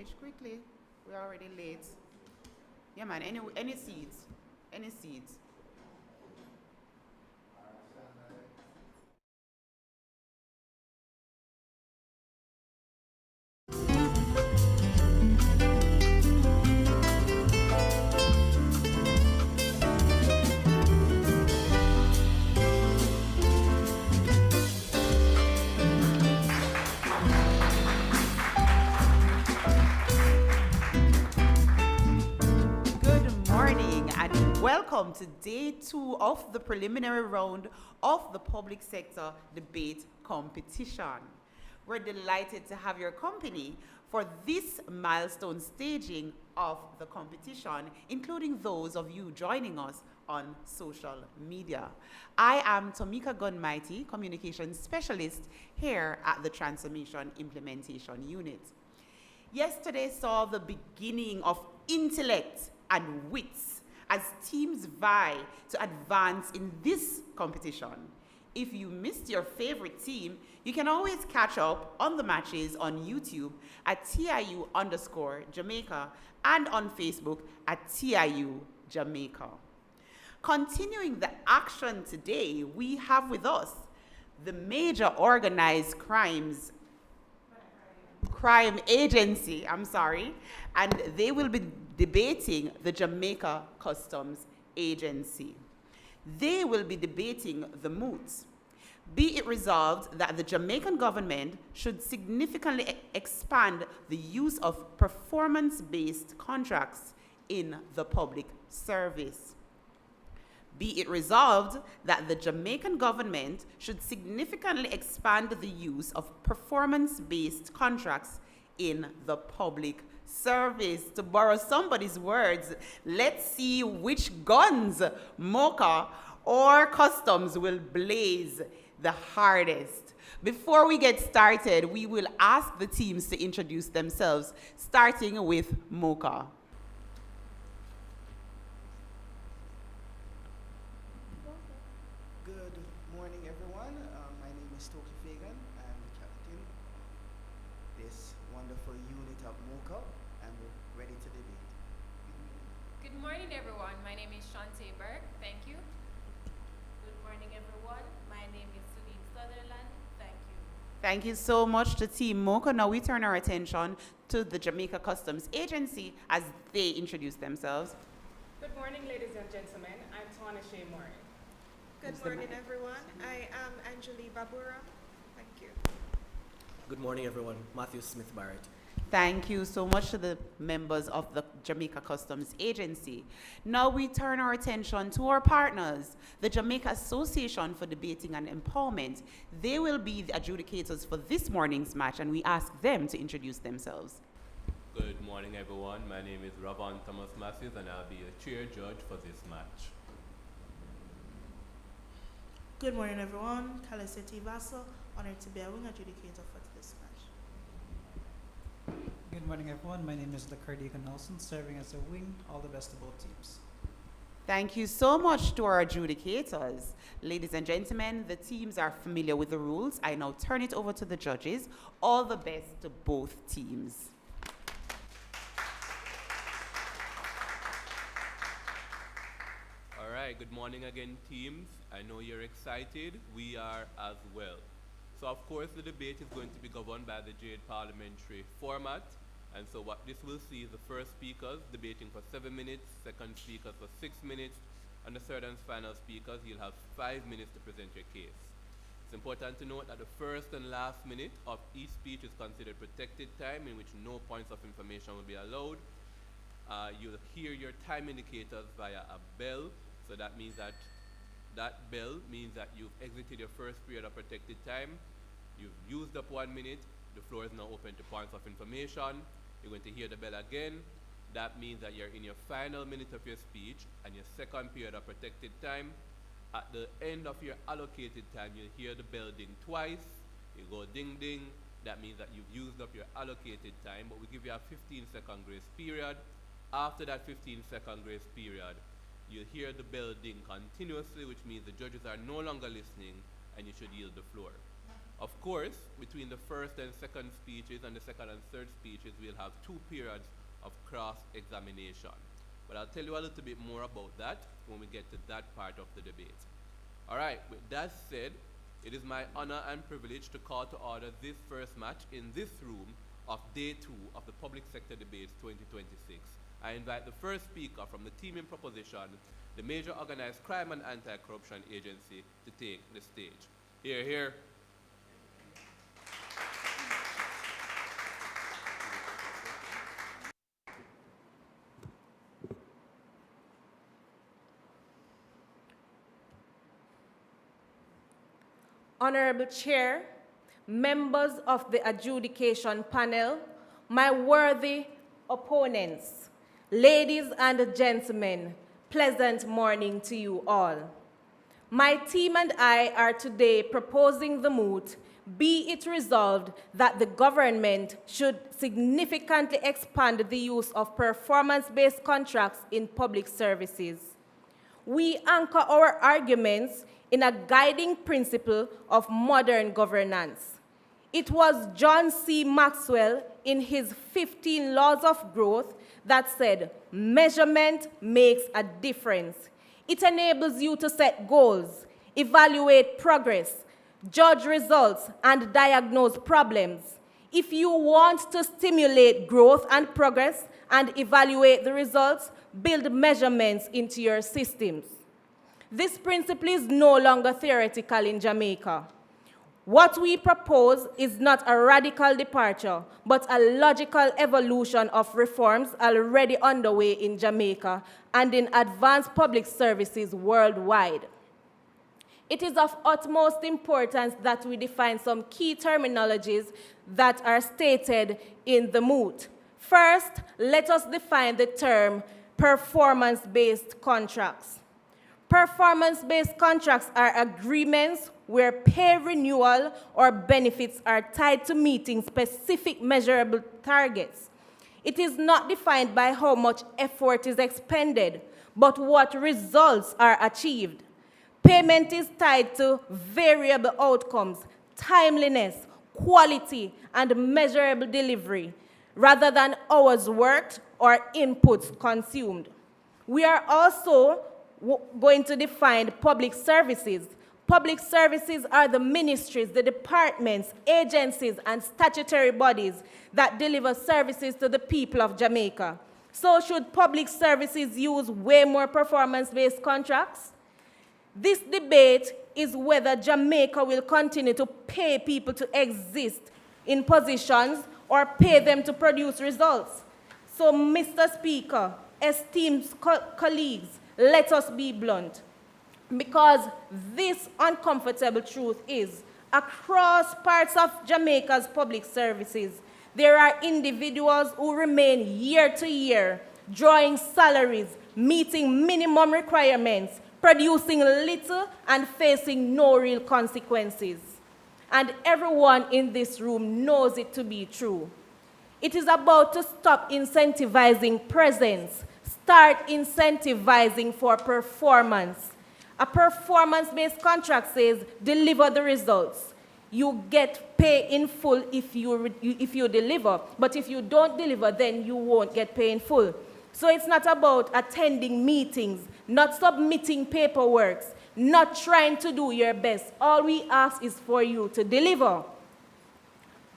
sandwich quickly. We're already late. Yeah, man. Any seeds? Any seeds? Good morning and welcome to day 2 of the preliminary round of the public sector debate competition. We're delighted to have your company for this milestone staging of the competition, including those of you joining us on social media. I am Tomika Gunmighty, Communications Specialist here at the Transformation Implementation Unit. Yesterday saw the beginning of intellect and wits as teams vie to advance in this competition. If you missed your favorite team, you can always catch up on the matches on YouTube at TIU_Jamaica and on Facebook at TIU Jamaica. Continuing the action today, we have with us the major organized crime agency, and they will be debating the Jamaica Customs Agency. They will be debating the Moot. Be it resolved that the Jamaican government should significantly expand the use of performance-based contracts in the public service. Be it resolved that the Jamaican government should significantly expand the use of performance-based contracts in the public service. To borrow somebody's words, let's see which guns MOCA or Customs will blaze the hardest. Before we get started, we will ask the teams to introduce themselves, starting with MOCA. Good morning, everyone. My name is Toki Fagan. I'm the captain of this wonderful unit of MOCA, and we're ready to debate. Good morning, everyone. My name is Shantae Burke. Thank you. Good morning, everyone. My name is Sunil Sutherland. Thank you. Thank you so much to Team MOCA. Now we turn our attention to the Jamaica Customs Agency as they introduce themselves. Good morning, ladies and gentlemen. I'm Tawana Shea Moore. Good morning, everyone. I am Anjali Babura. Thank you. Good morning, everyone. Matthew Smith Barrett. Thank you so much to the members of the Jamaica Customs Agency. Now we turn our attention to our partners, the Jamaica Association for Debating and Empowerment. They will be the adjudicators for this morning's match, and we ask them to introduce themselves. Good morning, everyone. My name is Ravon Thomas Matthews, and I'll be a chair judge for this match. Good morning, everyone. Kaliseti Vassal, honored to be a wing adjudicator for this match. Good morning, everyone. My name is Lacardica Nelson, serving as a wing. All the best to both teams. Thank you so much to our adjudicators. Ladies and gentlemen, the teams are familiar with the rules. I now turn it over to the judges. All the best to both teams. All right, good morning again, teams. I know you're excited. We are as well. So, of course, the debate is going to be governed by the Jade parliamentary format. And so what this will see is the first speakers debating for 7 minutes, second speakers for 6 minutes, and the third and final speakers, you'll have 5 minutes to present your case. It's important to note that the first and last minute of each speech is considered protected time, in which no points of information will be allowed. You'll hear your time indicators via a bell. So that means that bell means that you've exited your first period of protected time. You've used up 1 minute. The floor is now open to points of information. You're going to hear the bell again. That means that you're in your final minute of your speech and your second period of protected time. At the end of your allocated time, you'll hear the bell ding twice. You go ding ding. That means that you've used up your allocated time, but we give you a 15-second grace period. After that 15-second grace period, you'll hear the bell ding continuously, which means the judges are no longer listening and you should yield the floor. Of course, between the first and second speeches and the second and third speeches, we'll have 2 periods of cross-examination. But I'll tell you a little bit more about that when we get to that part of the debate. All right, with that said, it is my honor and privilege to call to order this first match in this room of Day 2 of the Public Sector Debates 2026. I invite the first speaker from the team in proposition, the major organized crime and anti-corruption agency, to take the stage. Hear, hear. Honorable Chair, members of the adjudication panel, my worthy opponents, ladies and gentlemen, pleasant morning to you all. My team and I are today proposing the moot, be it resolved that the government should significantly expand the use of performance-based contracts in public services. We anchor our arguments in a guiding principle of modern governance. It was John C. Maxwell in his 15 Laws of Growth that said, measurement makes a difference. It enables you to set goals, evaluate progress, judge results, and diagnose problems. If you want to stimulate growth and progress and evaluate the results, build measurements into your systems. This principle is no longer theoretical in Jamaica. What we propose is not a radical departure, but a logical evolution of reforms already underway in Jamaica and in advanced public services worldwide. It is of utmost importance that we define some key terminologies that are stated in the moot. First, let us define the term performance-based contracts. Performance-based contracts are agreements where pay renewal or benefits are tied to meeting specific measurable targets. It is not defined by how much effort is expended, but what results are achieved. Payment is tied to variable outcomes, timeliness, quality, and measurable delivery, rather than hours worked or inputs consumed. We are also going to define public services. Public services are the ministries, the departments, agencies, and statutory bodies that deliver services to the people of Jamaica. So should public services use way more performance-based contracts? This debate is whether Jamaica will continue to pay people to exist in positions or pay them to produce results. So, Mr. Speaker, esteemed colleagues, let us be blunt, because this uncomfortable truth is, across parts of Jamaica's public services, there are individuals who remain year to year, drawing salaries, meeting minimum requirements, producing little and facing no real consequences. And everyone in this room knows it to be true. It is about to stop incentivizing presence, start incentivizing for performance. A performance-based contract says, deliver the results. You get pay in full if you deliver, but if you don't deliver, then you won't get pay in full. So it's not about attending meetings, not submitting paperwork, not trying to do your best. All we ask is for you to deliver.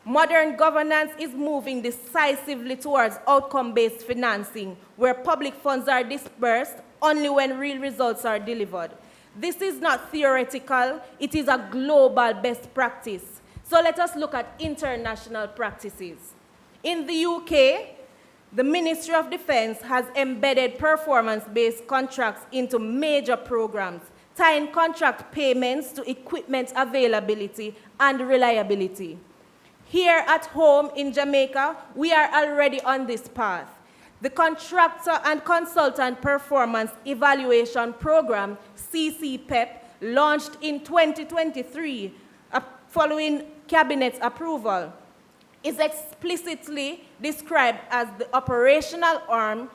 Modern governance is moving decisively towards outcome-based financing, where public funds are dispersed only when real results are delivered. This is not theoretical, it is a global best practice. So let us look at international practices. In the UK, the Ministry of Defense has embedded performance-based contracts into major programs, tying contract payments to equipment availability and reliability. Here at home in Jamaica, we are already on this path. The Contractor and Consultant Performance Evaluation Program, CCPEP, launched in 2023 following Cabinet approval, is explicitly described as the operational arm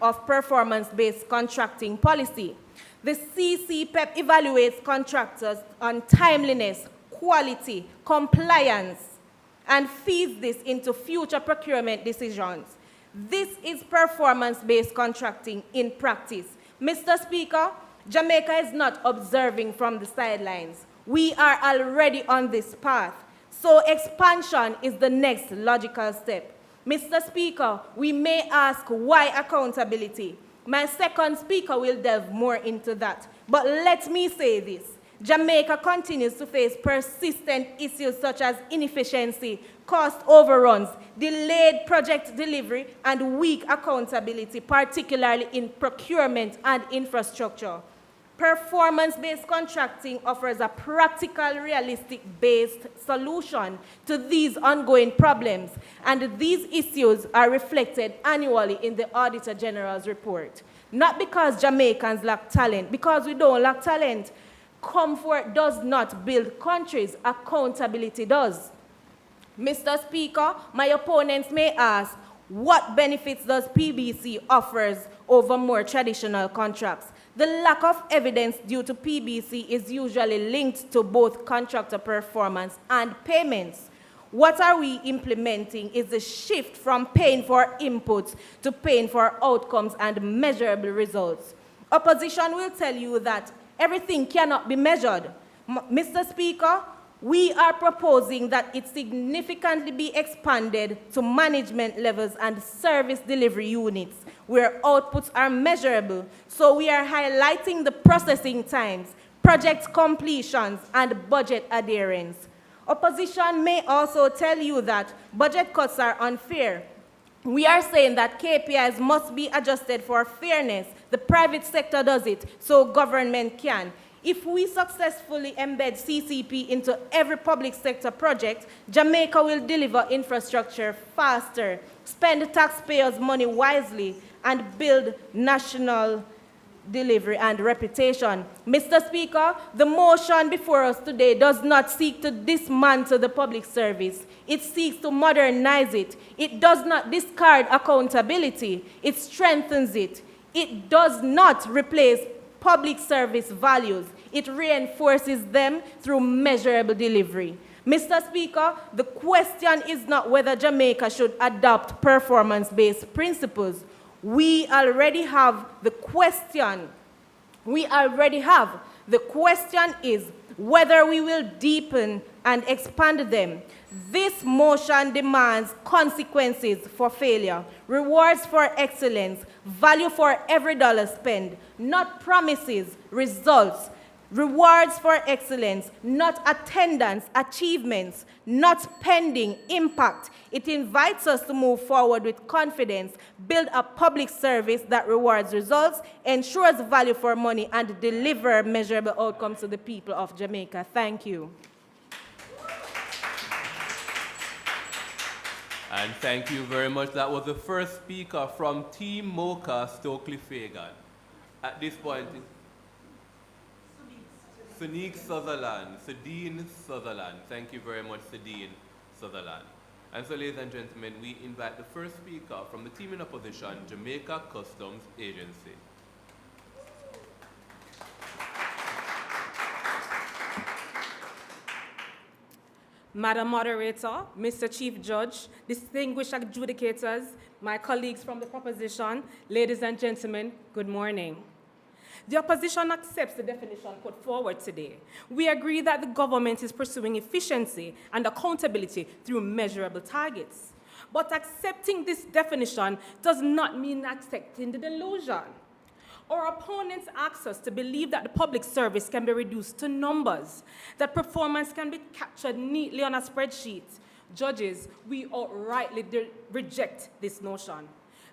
of performance-based contracting policy. The CCPEP evaluates contractors on timeliness, quality, compliance, and feeds this into future procurement decisions. This is performance-based contracting in practice. Mr. Speaker, Jamaica is not observing from the sidelines. We are already on this path. So expansion is the next logical step. Mr. Speaker, we may ask why accountability. My second speaker will delve more into that. But let me say this. Jamaica continues to face persistent issues such as inefficiency, cost overruns, delayed project delivery, and weak accountability, particularly in procurement and infrastructure. Performance-based contracting offers a practical, realistic-based solution to these ongoing problems, and these issues are reflected annually in the Auditor General's report. Not because Jamaicans lack talent, because we don't lack talent. Comfort does not build countries, accountability does. Mr. Speaker, my opponents may ask, what benefits does PBC offers over more traditional contracts? The lack of evidence due to PBC is usually linked to both contractor performance and payments. What are we implementing is a shift from paying for inputs to paying for outcomes and measurable results. Opposition will tell you that everything cannot be measured. Mr. Speaker, we are proposing that it significantly be expanded to management levels and service delivery units where outputs are measurable. So we are highlighting the processing times, project completions, and budget adherence. Opposition may also tell you that budget cuts are unfair. We are saying that KPIs must be adjusted for fairness. The private sector does it, so government can. If we successfully embed CCP into every public sector project, Jamaica will deliver infrastructure faster, spend taxpayers' money wisely, and build national delivery and reputation. Mr. Speaker, the motion before us today does not seek to dismantle the public service. It seeks to modernize it. It does not discard accountability. It strengthens it. It does not replace public service values. It reinforces them through measurable delivery. Mr. Speaker, the question is not whether Jamaica should adopt performance-based principles. We already have the question. The question is whether we will deepen and expand them. This motion demands consequences for failure, rewards for excellence, value for every dollar spent, not promises, results. Rewards for excellence, not attendance, achievements, not pending, impact. It invites us to move forward with confidence, build a public service that rewards results, ensures value for money, and deliver measurable outcomes to the people of Jamaica. Thank you. And thank you very much. That was the first speaker from Team Mocha, Stokely-Fagan. At this point, Sadiq Sutherland, Sadine Sutherland. Thank you very much, Sadine Sutherland. And so, ladies and gentlemen, we invite the first speaker from the team in opposition, Jamaica Customs Agency. Madam Moderator, Mr. Chief Judge, distinguished adjudicators, my colleagues from the proposition, ladies and gentlemen, good morning. The opposition accepts the definition put forward today. We agree that the government is pursuing efficiency and accountability through measurable targets. But accepting this definition does not mean accepting the delusion. Our opponents ask us to believe that the public service can be reduced to numbers, that performance can be captured neatly on a spreadsheet. Judges, we outrightly reject this notion.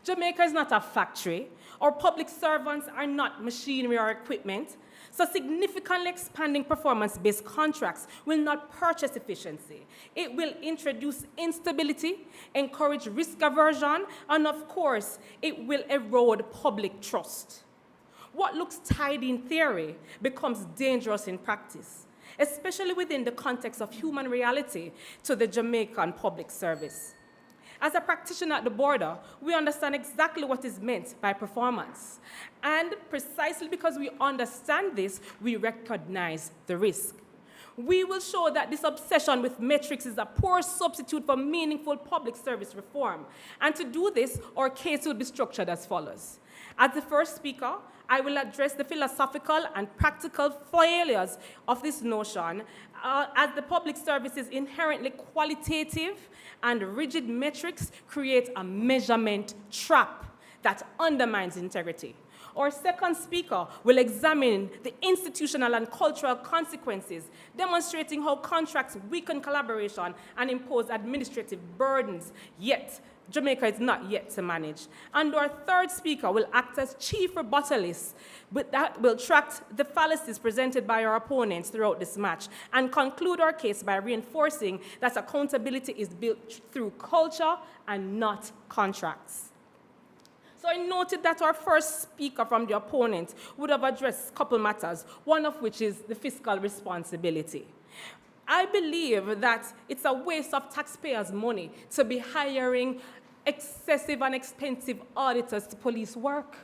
Jamaica is not a factory. Our public servants are not machinery or equipment. So significantly expanding performance-based contracts will not purchase efficiency. It will introduce instability, encourage risk aversion, and of course, it will erode public trust. What looks tidy in theory becomes dangerous in practice, especially within the context of human reality to the Jamaican public service. As a practitioner at the border, we understand exactly what is meant by performance. And precisely because we understand this, we recognize the risk. We will show that this obsession with metrics is a poor substitute for meaningful public service reform. And to do this, our case will be structured as follows. As the first speaker, I will address the philosophical and practical failures of this notion, as the public service is inherently qualitative and rigid metrics create a measurement trap that undermines integrity. Our second speaker will examine the institutional and cultural consequences, demonstrating how contracts weaken collaboration and impose administrative burdens, yet Jamaica is not yet to manage. And our third speaker will act as chief rebuttalist, but that will track the fallacies presented by our opponents throughout this match and conclude our case by reinforcing that accountability is built through culture and not contracts. So I noted that our first speaker from the opponent would have addressed a couple matters, one of which is the fiscal responsibility. I believe that it's a waste of taxpayers' money to be hiring excessive and expensive auditors to police work,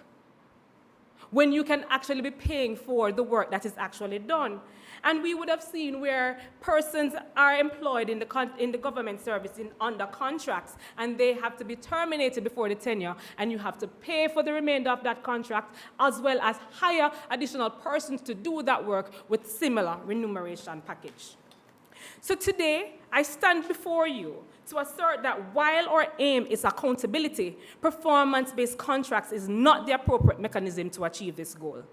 when you can actually be paying for the work that is actually done. And we would have seen where persons are employed in the government service under contracts, and they have to be terminated before the tenure, and you have to pay for the remainder of that contract, as well as hire additional persons to do that work with similar remuneration package. So today, I stand before you to assert that while our aim is accountability, performance-based contracts is not the appropriate mechanism to achieve this goal.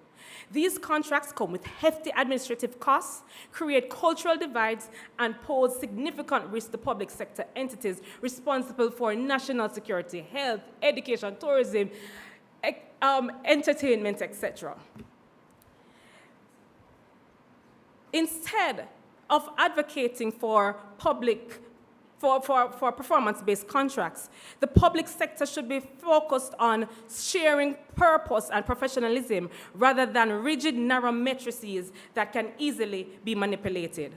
These contracts come with hefty administrative costs, create cultural divides, and pose significant risk to public sector entities responsible for national security, health, education, tourism, entertainment, etc. Instead of advocating for performance-based contracts, the public sector should be focused on sharing purpose and professionalism rather than rigid, narrow matrices that can easily be manipulated.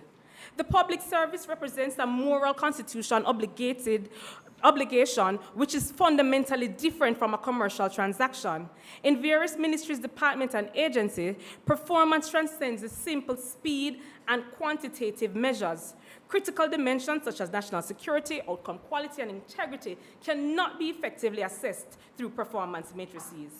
The public service represents a moral constitution obligation which is fundamentally different from a commercial transaction. In various ministries, departments, and agencies, performance transcends the simple speed and quantitative measures. Critical dimensions such as national security, outcome quality, and integrity cannot be effectively assessed through performance matrices.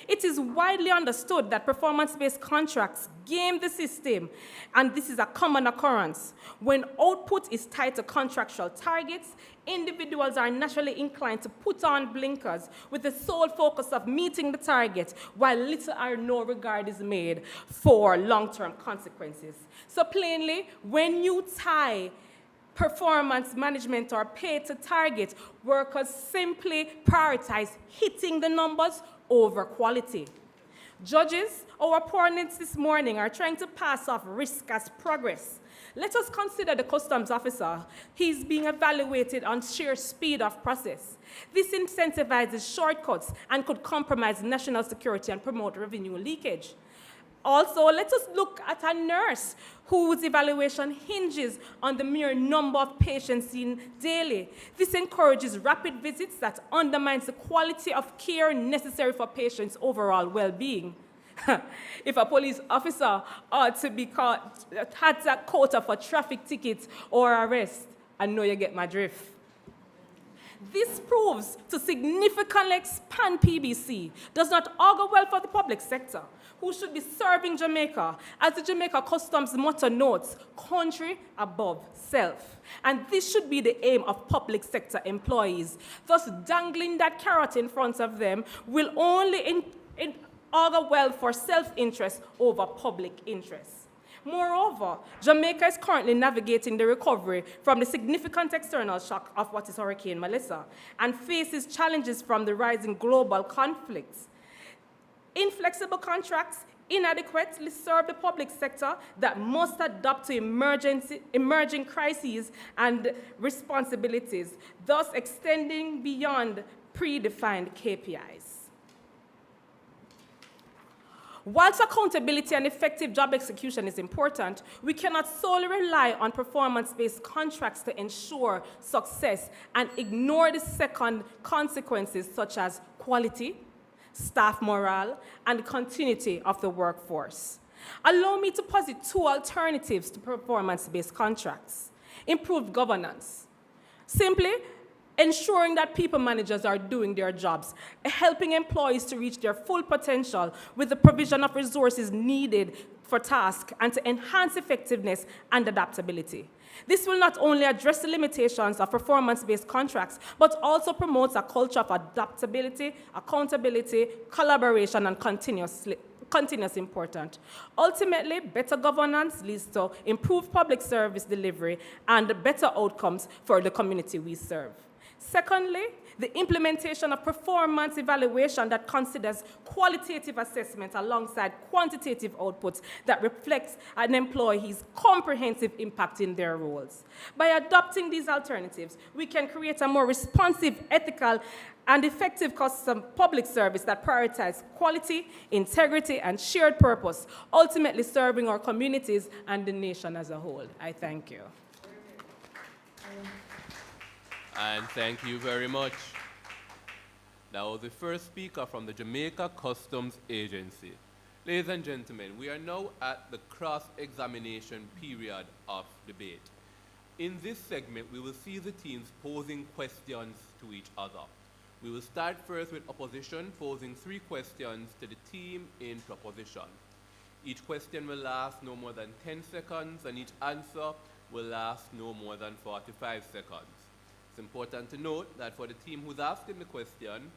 It is widely understood that performance-based contracts game the system, and this is a common occurrence. When output is tied to contractual targets, individuals are naturally inclined to put on blinkers with the sole focus of meeting the target, while little or no regard is made for long-term consequences. So plainly, when you tie performance management or pay to target, workers simply prioritize hitting the numbers over quality. Judges, our opponents this morning are trying to pass off risk as progress. Let us consider the customs officer. He's being evaluated on sheer speed of process. This incentivizes shortcuts and could compromise national security and promote revenue leakage. Also, let us look at a nurse whose evaluation hinges on the mere number of patients seen daily. This encourages rapid visits that undermines the quality of care necessary for patients' overall well-being. If a police officer ought to be caught, had that quota for traffic tickets or arrest, I know you get my drift. This proves to significantly expand PBC, does not augur well for the public sector, who should be serving Jamaica, as the Jamaica Customs motto notes, country above self. And this should be the aim of public sector employees. Thus, dangling that carrot in front of them will only augur well for self-interest over public interest. Moreover, Jamaica is currently navigating the recovery from the significant external shock of what is Hurricane Melissa and faces challenges from the rising global conflicts. Inflexible contracts inadequately serve the public sector that must adapt to emerging crises and responsibilities, thus extending beyond predefined KPIs. Whilst accountability and effective job execution is important, we cannot solely rely on performance-based contracts to ensure success and ignore the second consequences such as quality, staff morale, and continuity of the workforce. Allow me to posit two alternatives to performance-based contracts. Improved governance. Simply ensuring that people managers are doing their jobs, helping employees to reach their full potential with the provision of resources needed for tasks and to enhance effectiveness and adaptability. This will not only address the limitations of performance-based contracts, but also promotes a culture of adaptability, accountability, collaboration, and continuous important. Ultimately, better governance leads to improved public service delivery and better outcomes for the community we serve. Secondly, the implementation of performance evaluation that considers qualitative assessment alongside quantitative outputs that reflects an employee's comprehensive impact in their roles. By adopting these alternatives, we can create a more responsive, ethical, and effective public service that prioritizes quality, integrity, and shared purpose, ultimately serving our communities and the nation as a whole. I thank you. And thank you very much. Now, the first speaker from the Jamaica Customs Agency. Ladies and gentlemen, we are now at the cross-examination period of debate. In this segment, we will see the teams posing questions to each other. We will start first with opposition, posing 3 questions to the team in proposition. Each question will last no more than 10 seconds, and each answer will last no more than 45 seconds. It's important to note that for the team who's asking the question,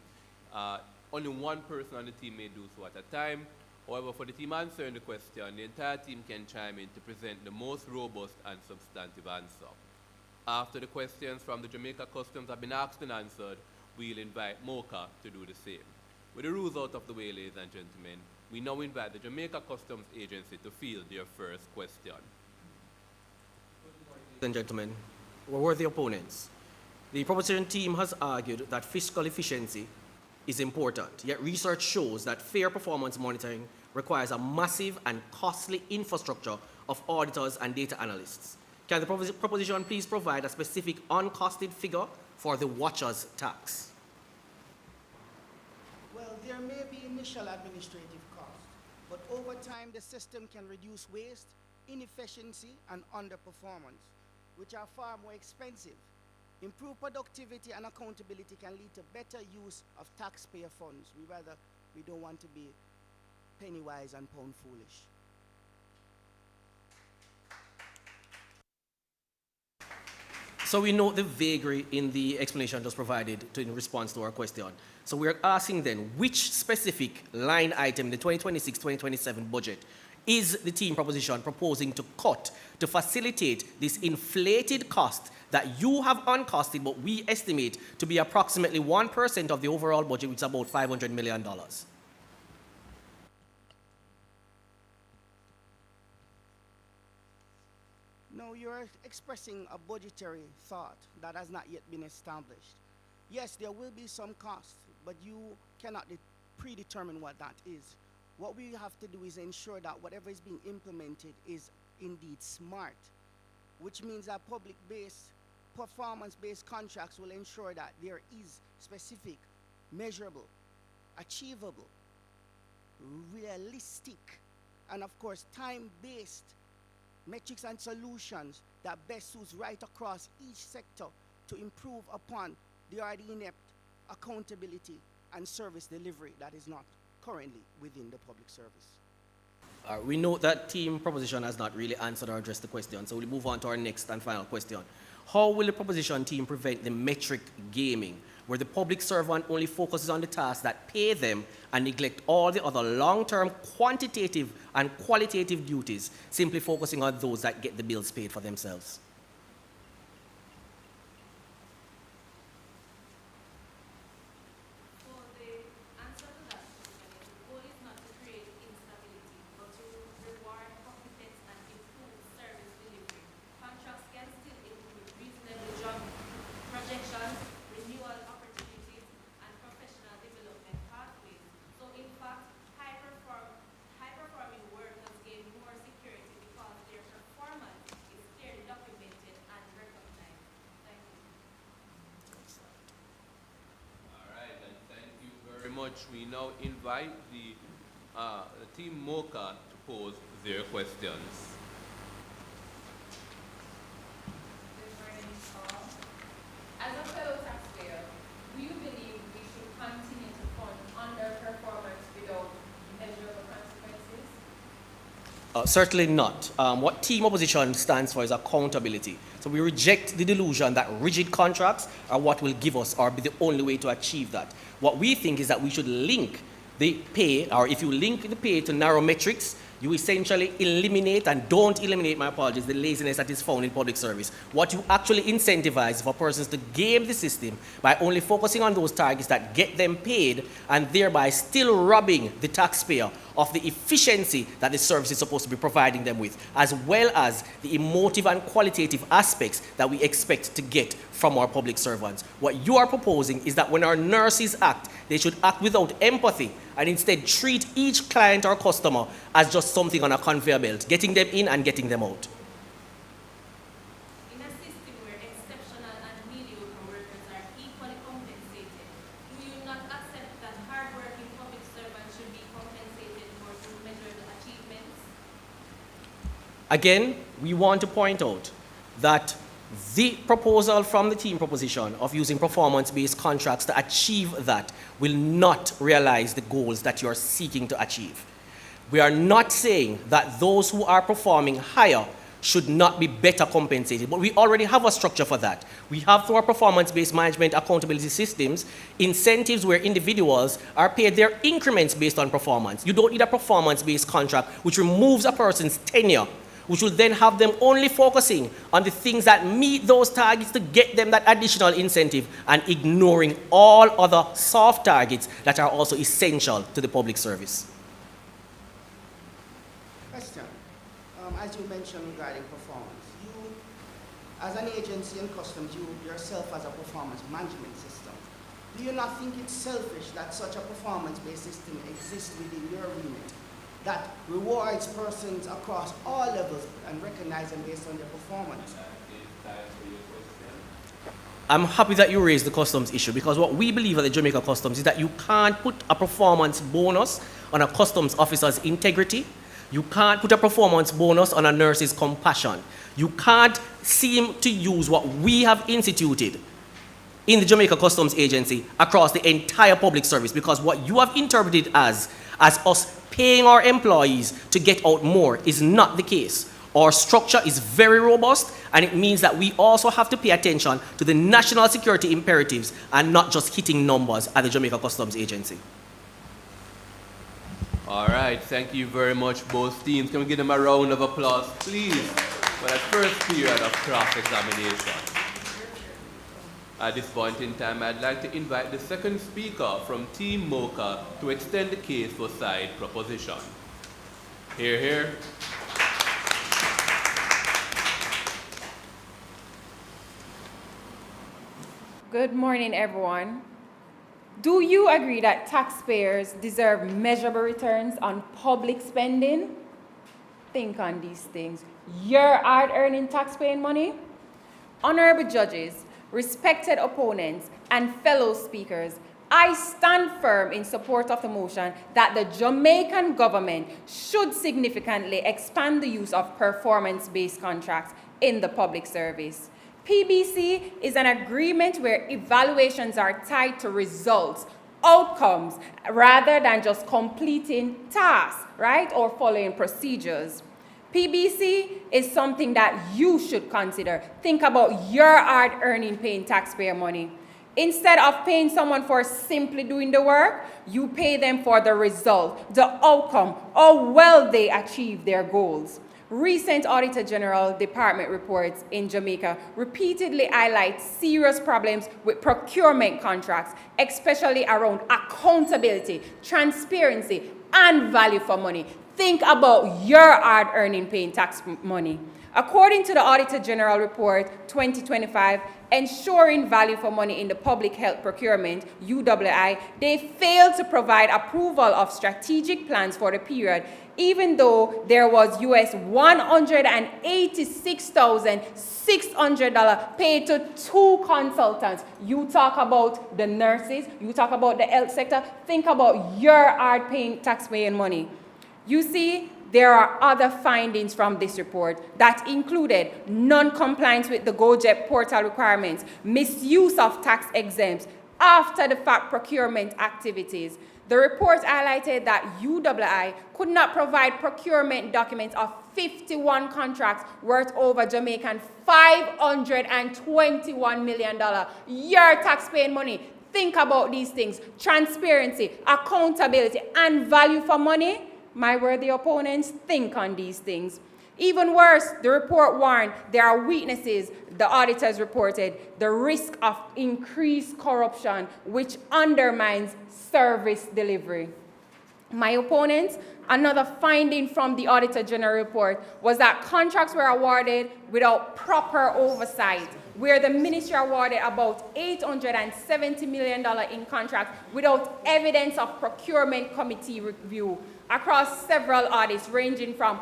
only one person on the team may do so at a time. However, for the team answering the question, the entire team can chime in to present the most robust and substantive answer. After the questions from the Jamaica Customs have been asked and answered, we'll invite MOCA to do the same. With the rules out of the way, ladies and gentlemen, we now invite the Jamaica Customs Agency to field their first question. Ladies and gentlemen, our worthy opponents, the proposition team has argued that fiscal efficiency is important, yet research shows that fair performance monitoring requires a massive and costly infrastructure of auditors and data analysts. Can the proposition please provide a specific uncosted figure for the watcher's tax? Well, there may be initial administrative costs, but over time the system can reduce waste, inefficiency, and underperformance, which are far more expensive. Improved productivity and accountability can lead to better use of taxpayer funds. We don't want to be penny wise and pound foolish. So we note the vagary in the explanation just provided in response to our question. So we are asking then, which specific line item in the 2026-2027 budget is the team proposition proposing to cut to facilitate this inflated cost that you have uncosted, but we estimate to be approximately 1% of the overall budget, which is about $500 million? No, you're expressing a budgetary thought that has not yet been established. Yes, there will be some costs, but you cannot predetermine what that is. What we have to do is ensure that whatever is being implemented is indeed smart, which means that public-based, performance-based contracts will ensure that there is specific, measurable, achievable, realistic, and of course time-based metrics and solutions that best suits right across each sector to improve upon the already inept accountability and service delivery that is not currently within the public service. We note that team proposition has not really answered or addressed the question, so we'll move on to our next and final question. How will the proposition team prevent the metric gaming, where the public servant only focuses on the tasks that pay them and neglect all the other long-term quantitative and qualitative duties, simply focusing on those that get the bills paid for themselves? We now invite the team MOCA to pose their questions. Good morning, all. As a fellow taxpayer, do you believe we should continue to fund underperformance without measurable consequences? Certainly not. What team opposition stands for is accountability. So we reject the delusion that rigid contracts are what will give us or be the only way to achieve that. What we think is that we should link the pay, or if you link the pay to narrow metrics, you essentially eliminate, and don't eliminate, my apologies, the laziness that is found in public service. What you actually incentivize for persons to game the system by only focusing on those targets that get them paid, and thereby still robbing the taxpayer of the efficiency that the service is supposed to be providing them with, as well as the emotive and qualitative aspects that we expect to get from our public servants. What you are proposing is that when our nurses act, they should act without empathy and instead treat each client or customer as just something on a conveyor belt, getting them in and getting them out. In a system where exceptional and mediocre workers are equally compensated, do you not accept that hardworking public servants should be compensated for measured achievements? Again, we want to point out that the proposal from the team proposition of using performance-based contracts to achieve that will not realize the goals that you are seeking to achieve. We are not saying that those who are performing higher should not be better compensated, but we already have a structure for that. We have, through our performance-based management accountability systems, incentives where individuals are paid their increments based on performance. You don't need a performance-based contract which removes a person's tenure, which will then have them only focusing on the things that meet those targets to get them that additional incentive, and ignoring all other soft targets that are also essential to the public service. Question. As you mentioned regarding performance, you, as an agency in customs, you yourself as a performance management system, do you not think it's selfish that such a performance-based system exists within your remit, that rewards persons across all levels and recognize them based on their performance? I'm happy that you raised the customs issue, because what we believe at the Jamaica Customs is that you can't put a performance bonus on a customs officer's integrity. You can't put a performance bonus on a nurse's compassion. You can't seem to use what we have instituted in the Jamaica Customs Agency across the entire public service, because what you have interpreted as us paying our employees to get out more is not the case. Our structure is very robust, and it means that we also have to pay attention to the national security imperatives and not just hitting numbers at the Jamaica Customs Agency. All right, thank you very much, both teams. Can we give them a round of applause, please, for that first period of cross-examination? At this point in time, I'd like to invite the second speaker from Team Mocha to extend the case for side proposition. Hear, hear. Good morning, everyone. Do you agree that taxpayers deserve measurable returns on public spending? Think on these things. Your hard-earning taxpaying money? Honorable judges, respected opponents, and fellow speakers, I stand firm in support of the motion that the Jamaican government should significantly expand the use of performance-based contracts in the public service. PBC is an agreement where evaluations are tied to results, outcomes, rather than just completing tasks, right, or following procedures. PBC is something that you should consider. Think about your hard-earning paying taxpayer money. Instead of paying someone for simply doing the work, you pay them for the result, the outcome, how well they achieve their goals. Recent Auditor General Department reports in Jamaica repeatedly highlight serious problems with procurement contracts, especially around accountability, transparency, and value for money. Think about your hard-earning paying tax money. According to the Auditor General Report 2025, Ensuring Value for Money in the Public Health Procurement, UWI, they failed to provide approval of strategic plans for the period, even though there was US $186,600 paid to 2 consultants. You talk about the nurses, you talk about the health sector, think about your hard-paying taxpaying money. You see, there are other findings from this report that included non-compliance with the GoJet portal requirements, misuse of tax exempts, after-the-fact procurement activities. The report highlighted that UII could not provide procurement documents of 51 contracts worth over Jamaican $521 million. Your taxpaying money. Think about these things. Transparency, accountability, and value for money. My worthy opponents, think on these things. Even worse, the report warned there are weaknesses, the auditors reported, the risk of increased corruption, which undermines service delivery. My opponents, another finding from the Auditor General report was that contracts were awarded without proper oversight, where the ministry awarded about $870 million in contracts without evidence of procurement committee review across several audits ranging from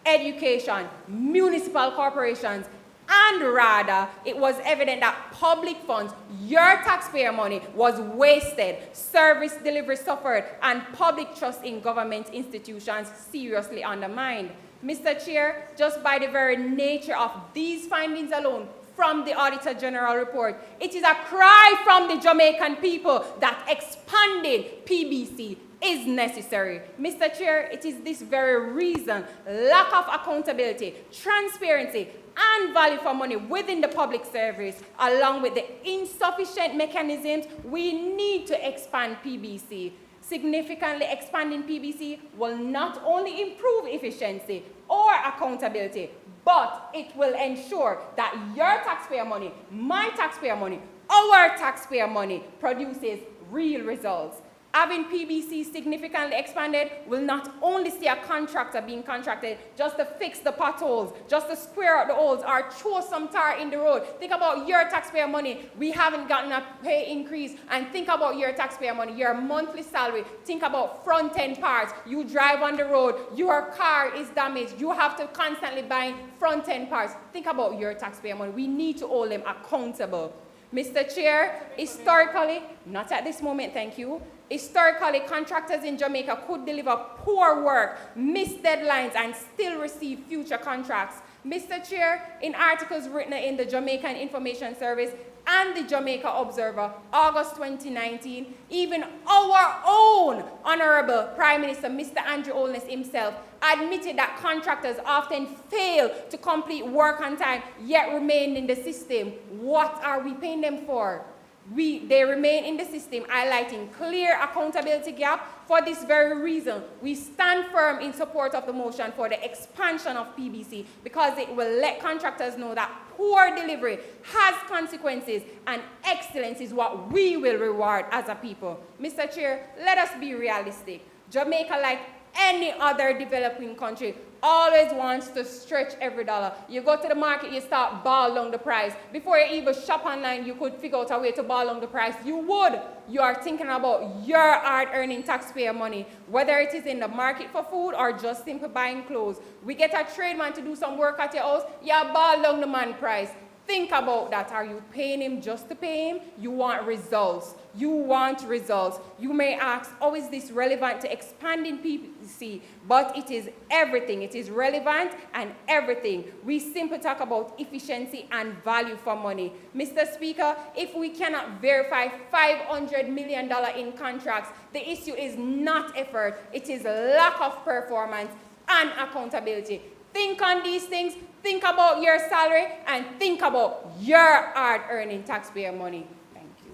education, municipal corporations, and rather, it was evident that public funds, your taxpayer money, was wasted, service delivery suffered, and public trust in government institutions seriously undermined. Mr. Chair, just by the very nature of these findings alone from the Auditor General report, it is a cry from the Jamaican people that expanding PBC is necessary. Mr. Chair, it is this very reason, lack of accountability, transparency, and value for money within the public service, along with the insufficient mechanisms, we need to expand PBC. Significantly expanding PBC will not only improve efficiency or accountability, but it will ensure that your taxpayer money, my taxpayer money, our taxpayer money produces real results. Having PBC significantly expanded will not only see a contractor being contracted just to fix the potholes, just to square out the holes, or throw some tar in the road. Think about your taxpayer money. We haven't gotten a pay increase. And think about your taxpayer money, your monthly salary. Think about front-end parts. You drive on the road, your car is damaged. You have to constantly buy front-end parts. Think about your taxpayer money. We need to hold them accountable. Mr. Chair, historically, not at this moment, thank you, historically, contractors in Jamaica could deliver poor work, miss deadlines, and still receive future contracts. Mr. Chair, in articles written in the Jamaican Information Service and the Jamaica Observer, August 2019, even our own Honorable Prime Minister, Mr. Andrew Holness himself, admitted that contractors often fail to complete work on time, yet remain in the system. What are we paying them for? They remain in the system, highlighting clear accountability gap. For this very reason, we stand firm in support of the motion for the expansion of PBC, because it will let contractors know that poor delivery has consequences and excellence is what we will reward as a people. Mr. Chair, let us be realistic. Jamaica, like any other developing country, always wants to stretch every dollar. You go to the market, you start ball down the price. Before you even shop online, you could figure out a way to ball down the price. You would. You are thinking about your hard-earning taxpayer money, whether it is in the market for food or just simply buying clothes. We get a tradesman to do some work at your house, you ball down the man price. Think about that. Are you paying him just to pay him? You want results. You want results. You may ask, how is this relevant to expanding PBC? But it is everything. It is relevant and everything. We simply talk about efficiency and value for money. Mr. Speaker, if we cannot verify $500 million in contracts, the issue is not effort. It is lack of performance and accountability. Think on these things. Think about your salary and think about your hard-earning taxpayer money. Thank you.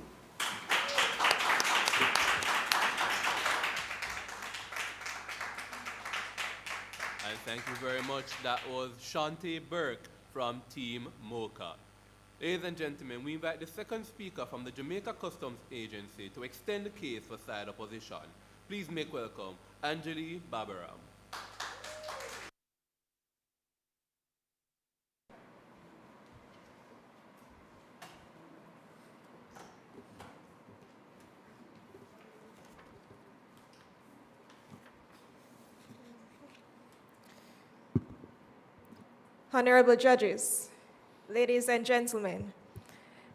And thank you very much. That was Shantae Burke from Team Mocha. Ladies and gentlemen, we invite the second speaker from the Jamaica Customs Agency to extend the case for side opposition. Please make welcome Angeli Babaram. Honorable judges, ladies and gentlemen,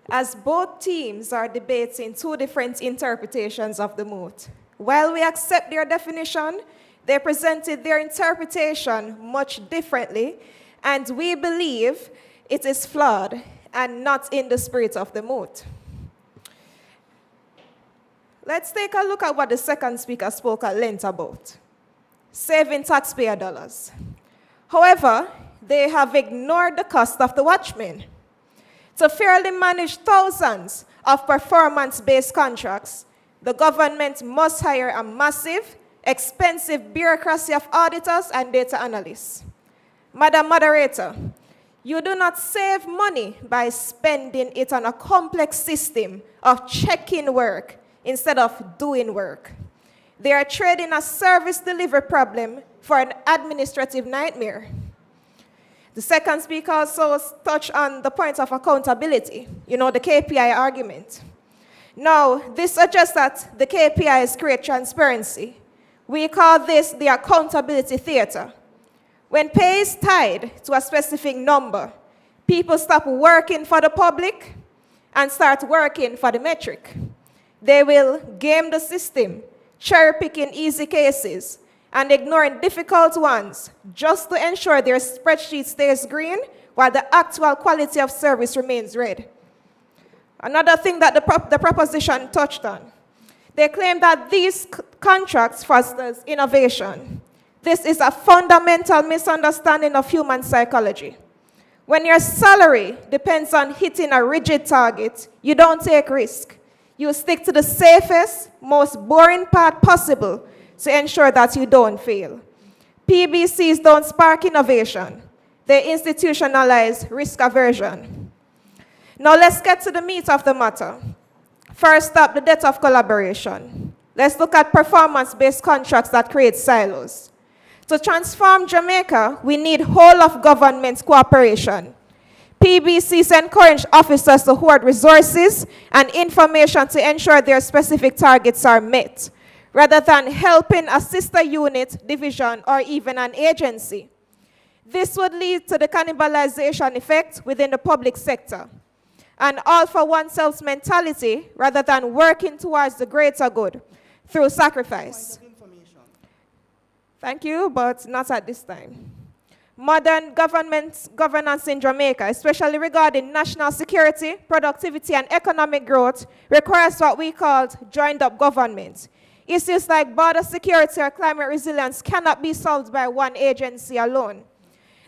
as both teams are debating two different interpretations of the moot, while we accept their definition, They presented their interpretation much differently, and we believe it is flawed and not in the spirit of the Moot. Let's take a look at what the second speaker spoke at length about: saving taxpayer dollars. However, they have ignored the cost of the watchmen. To fairly manage thousands of performance-based contracts, the government must hire a massive, expensive bureaucracy of auditors and data analysts. Madam Moderator, you do not save money by spending it on a complex system of checking work instead of doing work. They are trading a service delivery problem for an administrative nightmare. The second speaker also touched on the point of accountability, the KPI argument. Now, this suggests that the KPIs create transparency. We call this the accountability theater. When pay is tied to a specific number, people stop working for the public and start working for the metric. They will game the system, cherry-picking easy cases and ignoring difficult ones just to ensure their spreadsheet stays green while the actual quality of service remains red. Another thing that the proposition touched on, they claim that these contracts fosters innovation. This is a fundamental misunderstanding of human psychology. When your salary depends on hitting a rigid target, you don't take risk. You stick to the safest, most boring path possible to ensure that you don't fail. PBCs don't spark innovation. They institutionalize risk aversion. Now let's get to the meat of the matter. First up, the debt of collaboration. Let's look at performance-based contracts that create silos. To transform Jamaica, we need whole-of-government cooperation. PBCs encourage officers to hoard resources and information to ensure their specific targets are met, rather than helping a sister unit, division, or even an agency. This would lead to the cannibalization effect within the public sector, an all-for-oneself mentality rather than working towards the greater good through sacrifice. Thank you, but not at this time. Modern governance in Jamaica, especially regarding national security, productivity, and economic growth, requires what we call joined-up government. Issues like border security or climate resilience cannot be solved by one agency alone.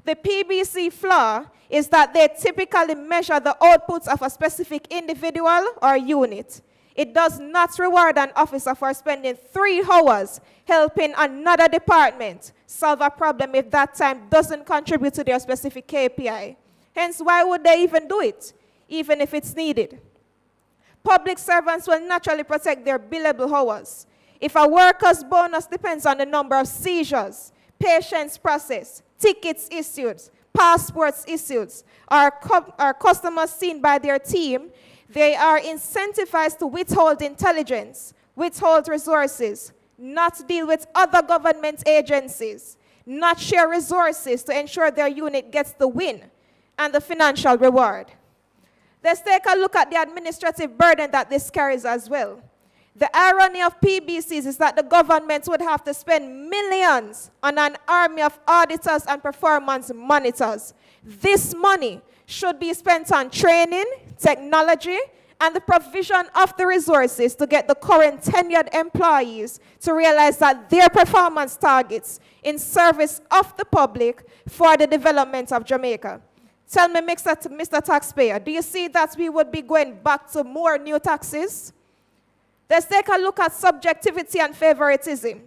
The PBC flaw is that they typically measure the outputs of a specific individual or unit. It does not reward an officer for spending 3 hours helping another department solve a problem if that time doesn't contribute to their specific KPI. Hence, why would they even do it, even if it's needed? Public servants will naturally protect their billable hours. If a worker's bonus depends on the number of seizures, patients processed, tickets issued, passports issued, or customers seen by their team, they are incentivized to withhold intelligence, withhold resources, not deal with other government agencies, not share resources to ensure their unit gets the win and the financial reward. Let's take a look at the administrative burden that this carries as well. The irony of PBCs is that the government would have to spend millions on an army of auditors and performance monitors. This money should be spent on training, technology, and the provision of the resources to get the current tenured employees to realize that their performance targets in service of the public for the development of Jamaica. Tell me, Mr. Taxpayer, do you see that we would be going back to more new taxes? Let's take a look at subjectivity and favoritism.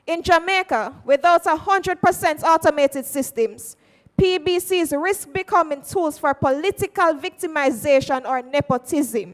In Jamaica, without 100% automated systems, PBCs risk becoming tools for political victimization or nepotism.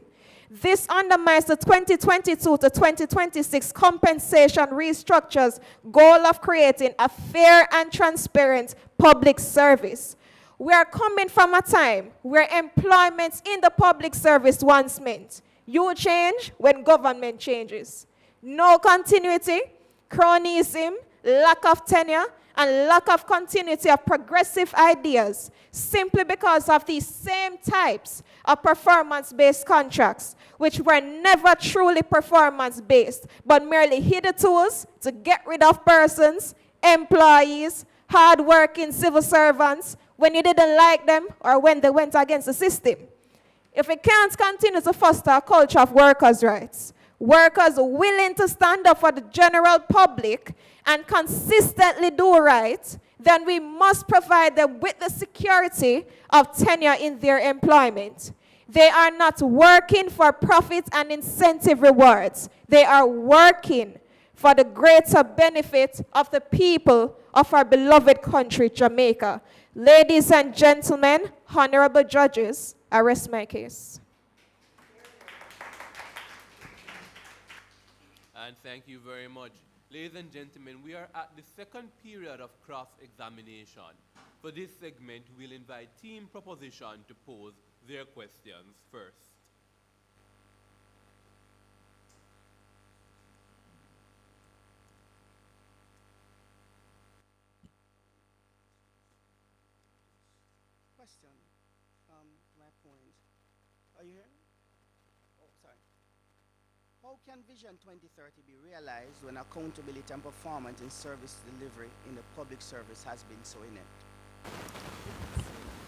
This undermines the 2022 to 2026 compensation restructure's goal of creating a fair and transparent public service. We are coming from a time where employment in the public service once meant you change when government changes. No continuity, cronyism, lack of tenure, and lack of continuity of progressive ideas simply because of these same types of performance-based contracts, which were never truly performance-based, but merely hidden tools to get rid of persons, employees, hard-working civil servants, when you didn't like them or when they went against the system. If we can't continue to foster a culture of workers' rights, workers willing to stand up for the general public and consistently do right, then we must provide them with the security of tenure in their employment. They are not working for profit and incentive rewards. They are working for the greater benefit of the people of our beloved country, Jamaica. Ladies and gentlemen, honorable judges, I rest my case. And thank you very much. Ladies and gentlemen, we are at the second period of cross-examination. For this segment, we'll invite Team Proposition to pose their questions first. Question, my opponent. Are you here? Oh, sorry. How can Vision 2030 be realized when accountability and performance in service delivery in the public service has been so inept?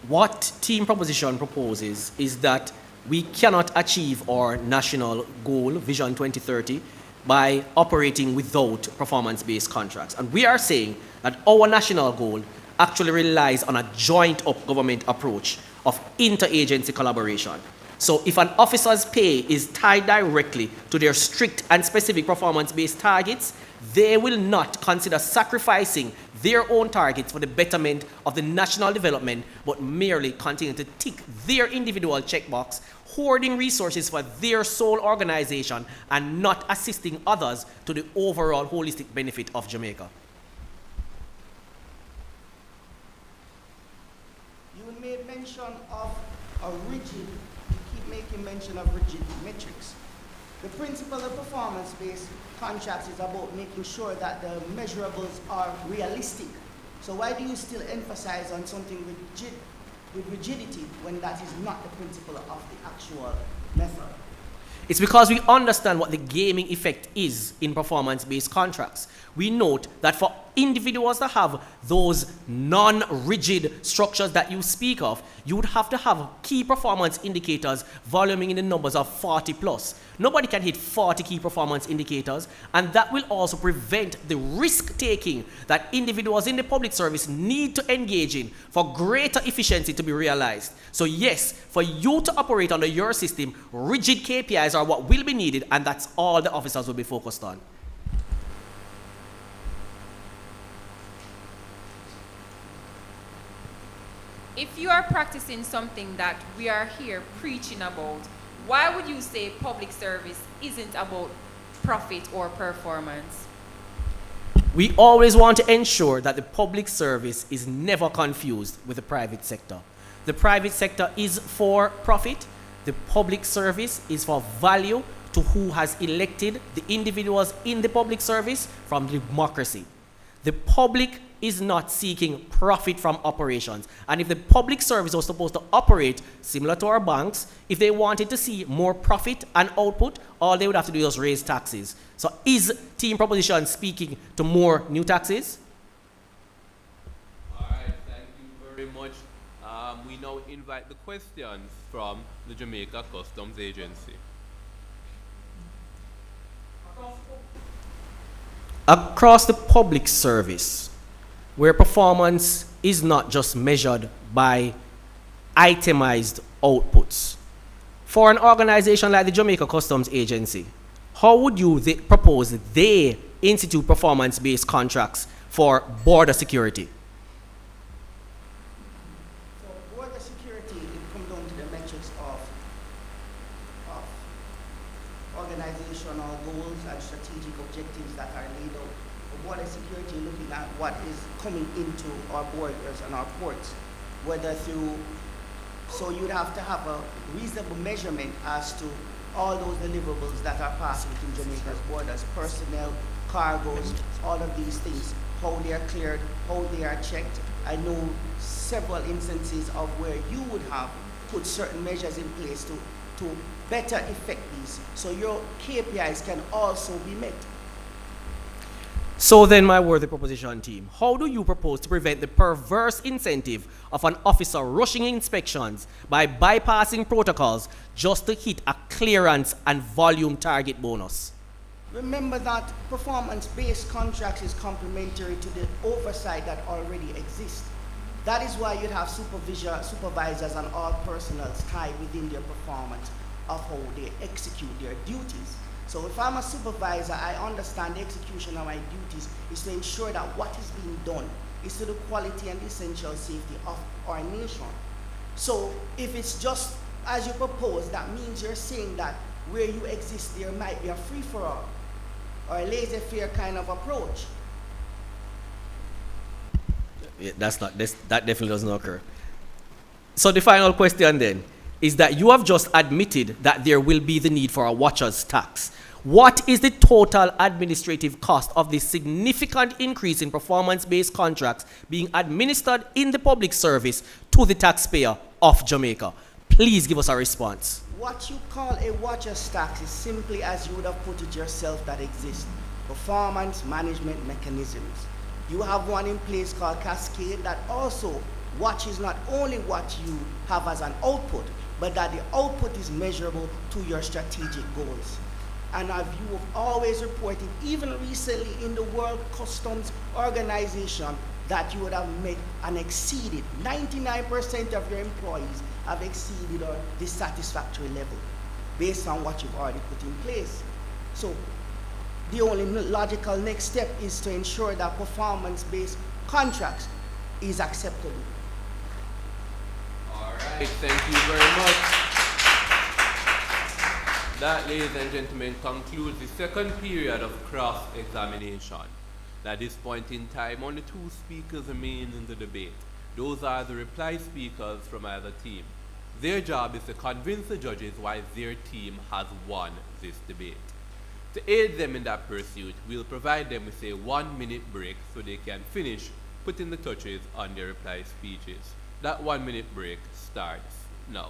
What Team Proposition proposes is that we cannot achieve our national goal, Vision 2030, by operating without performance-based contracts. And we are saying that our national goal actually relies on a joint-up government approach of interagency collaboration. So if an officer's pay is tied directly to their strict and specific performance-based targets, they will not consider sacrificing their own targets for the betterment of the national development, but merely continue to tick their individual checkbox, hoarding resources for their sole organization and not assisting others to the overall holistic benefit of Jamaica. You made mention of a rigid, you keep making mention of rigid metrics. The principle of performance-based contracts is about making sure that the measurables are realistic. So why do you still emphasize on something with rigidity when that is not the principle of the actual method? It's because we understand what the gaming effect is in performance-based contracts. We note that for individuals to have those non-rigid structures that you speak of, you would have to have key performance indicators voluming in the numbers of 40 plus. Nobody can hit 40 key performance indicators, and that will also prevent the risk-taking that individuals in the public service need to engage in for greater efficiency to be realized. So yes, for you to operate under your system, rigid KPIs are what will be needed, and that's all the officers will be focused on. If you are practicing something that we are here preaching about, why would you say public service isn't about profit or performance? We always want to ensure that the public service is never confused with the private sector. The private sector is for profit. The public service is for value to who has elected the individuals in the public service from democracy. The public is not seeking profit from operations. And if the public service was supposed to operate similar to our banks, if they wanted to see more profit and output, all they would have to do is raise taxes. So is Team Proposition speaking to more new taxes? All right, thank you very much. We now invite the questions from the Jamaica Customs Agency. Across the public service, where performance is not just measured by itemized outputs. For an organization like the Jamaica Customs Agency, how would you propose they institute performance-based contracts for border security? For border security, it comes down to the metrics of organizational goals and strategic objectives that are laid out. For border security, looking at what is coming into our borders and our ports, whether through, so you'd have to have a reasonable measurement as to all those deliverables that are passing through Jamaica's borders, personnel, cargoes, all of these things, how they are cleared, how they are checked. I know several instances of where you would have put certain measures in place to better effect these, so your KPIs can also be met. So then, my worthy proposition team, how do you propose to prevent the perverse incentive of an officer rushing inspections by bypassing protocols just to hit a clearance and volume target bonus? Remember that performance-based contracts is complementary to the oversight that already exists. That is why you'd have supervisors and all personnel tied within their performance of how they execute their duties. So if I'm a supervisor, I understand the execution of my duties is to ensure that what is being done is to the quality and essential safety of our nation. So if it's just as you propose, that means you're saying that where you exist, there might be a free-for-all or a laissez-faire kind of approach. Yeah, that definitely doesn't occur. So the final question then is that you have just admitted that there will be the need for a watcher's tax. What is the total administrative cost of this significant increase in performance-based contracts being administered in the public service to the taxpayer of Jamaica? Please give us a response. What you call a watcher's tax is simply as you would have put it yourself that exists. Performance management mechanisms. You have one in place called Cascade that also watches not only what you have as an output, but that the output is measurable to your strategic goals. And as you have always reported, even recently in the World Customs Organization, that you would have met and exceeded, 99% of your employees have exceeded the satisfactory level based on what you've already put in place. So the only logical next step is to ensure that performance-based contracts is acceptable. All right, thank you very much. That, ladies and gentlemen, concludes the second period of cross-examination. At this point in time, only two speakers remain in the debate. Those are the reply speakers from either team. Their job is to convince the judges why their team has won this debate. To aid them in that pursuit, we'll provide them with a 1-minute break so they can finish putting the touches on their reply speeches. That 1-minute break starts now.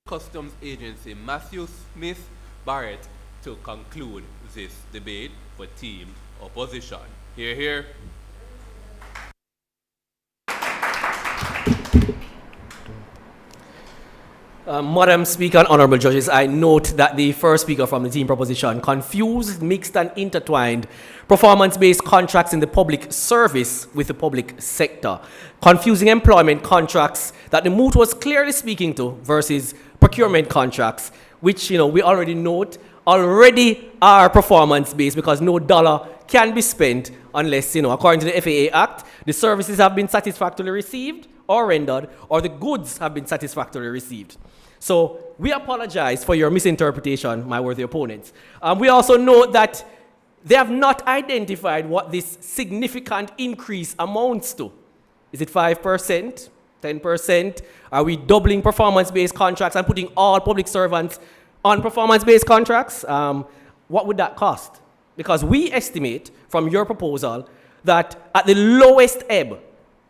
Customs Agency Matthew Smith Barrett to conclude this debate for team opposition. Hear, hear. Madam Speaker and Honorable Judges, I note that the first speaker from the team proposition confused, mixed and intertwined performance-based contracts in the public service with the public sector, confusing employment contracts that the Moot was clearly speaking to versus procurement contracts, which we already note already are performance-based because no dollar can be spent unless, according to the FAA Act, the services have been satisfactorily received or rendered, or the goods have been satisfactorily received. So we apologize for your misinterpretation, my worthy opponents. We also note that they have not identified what this significant increase amounts to. Is it 5%, 10%? Are we doubling performance-based contracts and putting all public servants on performance-based contracts? What would that cost? Because we estimate from your proposal that at the lowest ebb,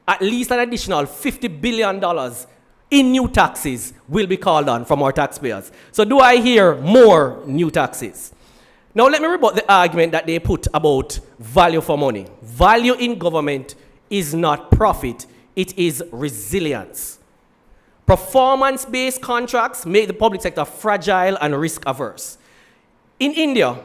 at least an additional $50 billion in new taxes will be called on from our taxpayers. So do I hear more new taxes? Now let me rebut the argument that they put about value for money. Value in government is not profit, it is resilience. Performance-based contracts make the public sector fragile and risk-averse. In India,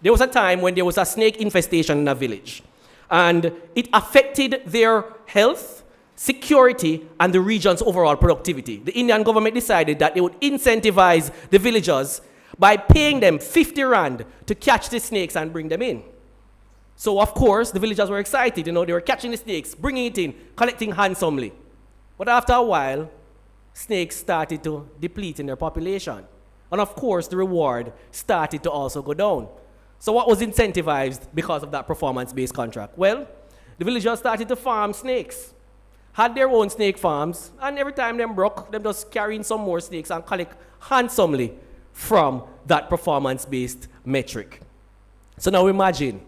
there was a time when there was a snake infestation in a village, and it affected their health, security, and the region's overall productivity. The Indian government decided that they would incentivize the villagers by paying them 50 rand to catch the snakes and bring them in. So, of course, the villagers were excited. They were catching the snakes, bringing it in, collecting handsomely. But after a while, snakes started to deplete in their population. And of course, the reward started to also go down. So what was incentivized because of that performance-based contract? Well, the villagers started to farm snakes, had their own snake farms, and every time them broke, them just carrying some more snakes and collect handsomely from that performance-based metric. So now imagine,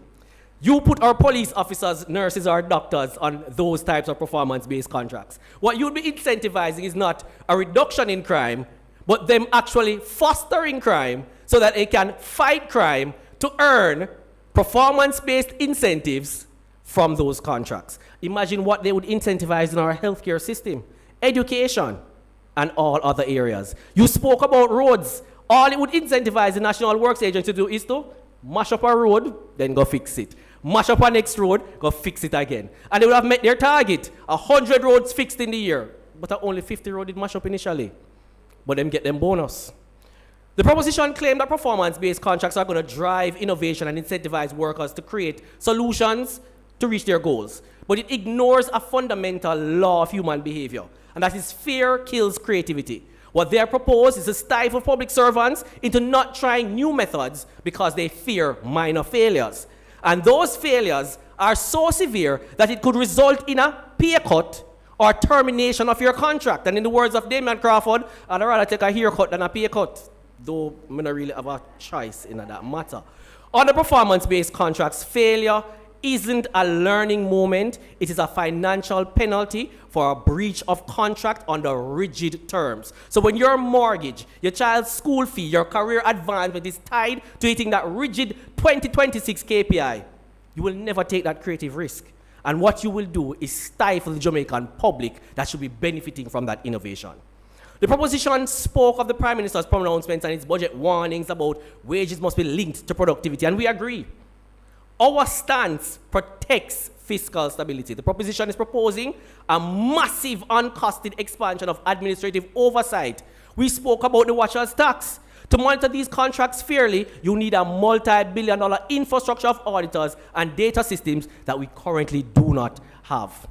you put our police officers, nurses, or doctors on those types of performance-based contracts. What you'd be incentivizing is not a reduction in crime, but them actually fostering crime so that they can fight crime to earn performance-based incentives from those contracts. Imagine what they would incentivize in our healthcare system, education, and all other areas. You spoke about roads. All it would incentivize the National Works Agency to do is to mash up a road, then go fix it. Mash up a next road, go fix it again. And they would have met their target, 100 roads fixed in the year. But only 50 roads did mash up initially. But them get them bonus. The proposition claimed that performance-based contracts are going to drive innovation and incentivize workers to create solutions to reach their goals. But it ignores a fundamental law of human behavior, and that is fear kills creativity. What they propose is to stifle public servants into not trying new methods because they fear minor failures. And those failures are so severe that it could result in a pay cut or termination of your contract. And in the words of Damian Crawford, I'd rather take a haircut than a pay cut, though I don't really have a choice in that matter. On the performance-based contracts, failure isn't a learning moment, it is a financial penalty for a breach of contract under rigid terms. So when your mortgage, your child's school fee, your career advancement is tied to hitting that rigid 2026 KPI, you will never take that creative risk. And what you will do is stifle the Jamaican public that should be benefiting from that innovation. The proposition spoke of the Prime Minister's pronouncements and his budget warnings about wages must be linked to productivity, and we agree. Our stance protects fiscal stability. The proposition is proposing a massive uncosted expansion of administrative oversight. We spoke about the Watchers tax. To monitor these contracts fairly, you need a multi-billion-dollar infrastructure of auditors and data systems that we currently do not have.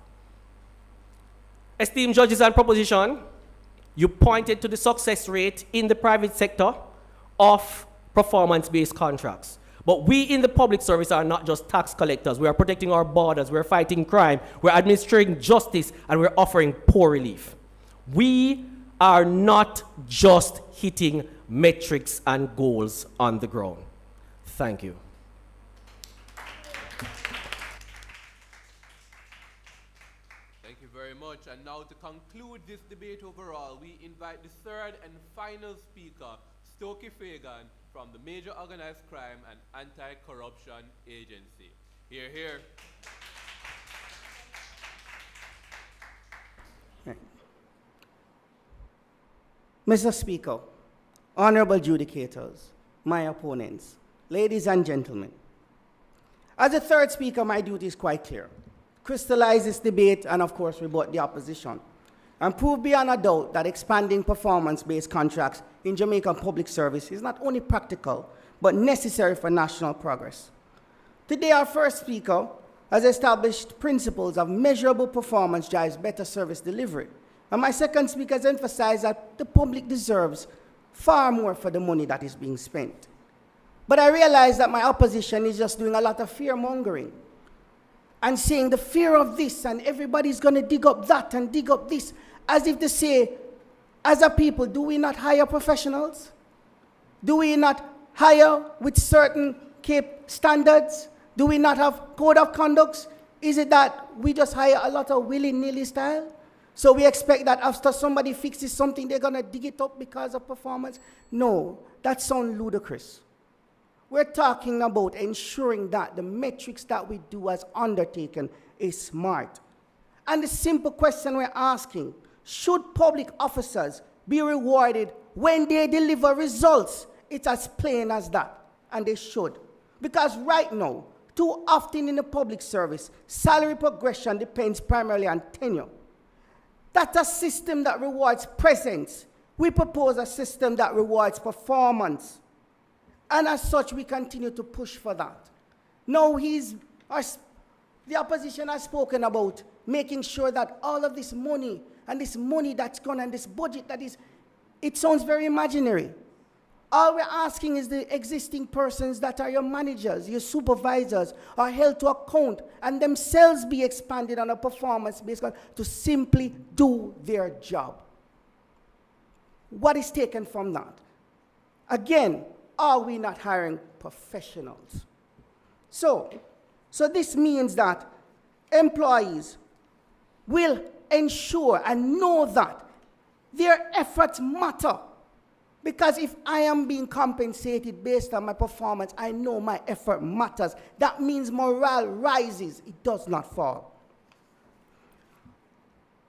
Esteemed judges and proposition, you pointed to the success rate in the private sector of performance-based contracts. But we in the public service are not just tax collectors. We are protecting our borders, we're fighting crime, we're administering justice, and we're offering poor relief. We are not just hitting metrics and goals on the ground. Thank you. Thank you very much. And now to conclude this debate overall, we invite the third and final speaker, Stokey Fagan, from the Major Organized Crime and Anti-Corruption Agency. Hear, hear. Mr. Speaker, honorable adjudicators, my opponents, ladies and gentlemen, as the third speaker, my duty is quite clear. Crystallize this debate and, of course, rebut the opposition, and prove beyond a doubt that expanding performance-based contracts in Jamaican public service is not only practical, but necessary for national progress. Today, our first speaker has established principles of measurable performance drives better service delivery. And my second speaker has emphasized that the public deserves far more for the money that is being spent. But I realize that my opposition is just doing a lot of fear-mongering and saying the fear of this, and everybody's going to dig up that and dig up this, as if to say, as a people, do we not hire professionals? Do we not hire with certain standards? Do we not have code of conducts? Is it that we just hire a lot of willy-nilly style? So we expect that after somebody fixes something, they're going to dig it up because of performance? No, that sounds ludicrous. We're talking about ensuring that the metrics that we do as undertaken is smart. And the simple question we're asking, should public officers be rewarded when they deliver results? It's as plain as that, and they should. Because right now, too often in the public service, salary progression depends primarily on tenure. That's a system that rewards presence. We propose a system that rewards performance. And as such, we continue to push for that. Now, the opposition has spoken about making sure that all of this money and this money that's gone and this budget that is, it sounds very imaginary. All we're asking is the existing persons that are your managers, your supervisors, are held to account and themselves be expanded on a performance basis to simply do their job. What is taken from that? Again, are we not hiring professionals? So this means that employees will ensure and know that their efforts matter. Because if I am being compensated based on my performance, I know my effort matters. That means morale rises, it does not fall.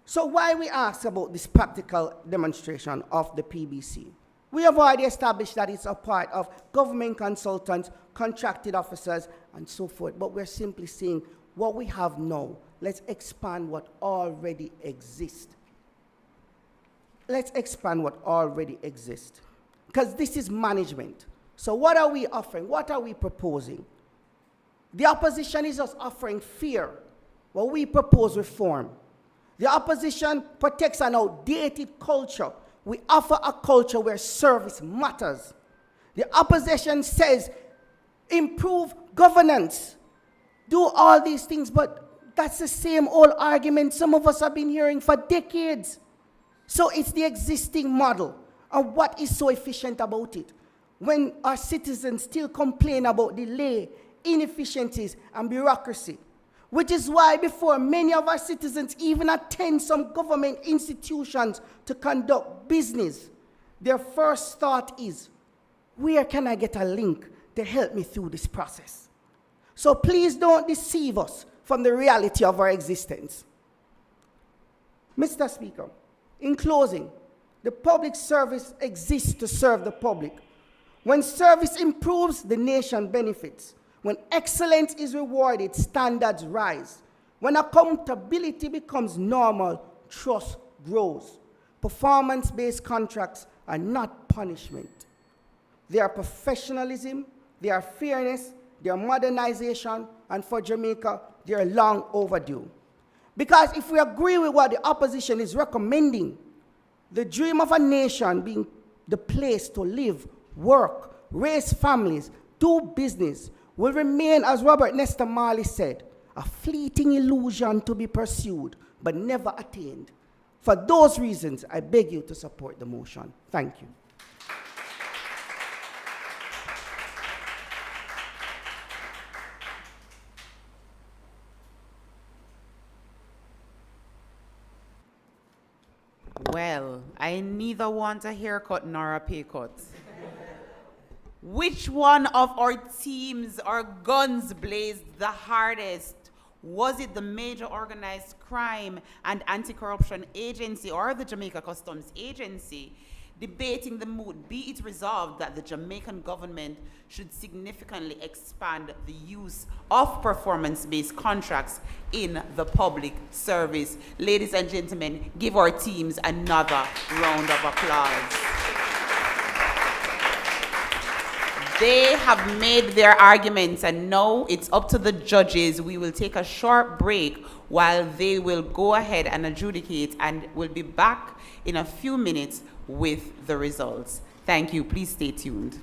So why we ask about this practical demonstration of the PBC? We have already established that it's a part of government consultants, contracted officers, and so forth. But we're simply saying what we have now, let's expand what already exists. Let's expand what already exists. Because this is management. So what are we offering? What are we proposing? The opposition is just offering fear. Well, we propose reform. The opposition protects an outdated culture. We offer a culture where service matters. The opposition says, improve governance. Do all these things, but that's the same old argument some of us have been hearing for decades. So it's the existing model. And what is so efficient about it? When our citizens still complain about delay, inefficiencies, and bureaucracy, which is why before many of our citizens even attend some government institutions to conduct business, their first thought is, where can I get a link to help me through this process? So please don't deceive us from the reality of our existence. Mr. Speaker, in closing, the public service exists to serve the public. When service improves, the nation benefits. When excellence is rewarded, standards rise. When accountability becomes normal, trust grows. Performance-based contracts are not punishment. They are professionalism, they are fairness, they are modernization, and for Jamaica, they are long overdue. Because if we agree with what the opposition is recommending, the dream of a nation being the place to live, work, raise families, do business, will remain, as Robert Nesta Marley said, a fleeting illusion to be pursued, but never attained. For those reasons, I beg you to support the motion. Thank you. Well, I neither want a haircut nor a pay cut. Which one of our teams or guns blazed the hardest? Was it the Major Organized Crime and Anti-Corruption Agency or the Jamaica Customs Agency? Debating the Moot, be it resolved that the Jamaican government should significantly expand the use of performance-based contracts in the public service. Ladies and gentlemen, give our teams another round of applause. They have made their arguments, and now it's up to the judges. We will take a short break while they will go ahead and adjudicate, and we'll be back in a few minutes with the results. Thank you. Please stay tuned.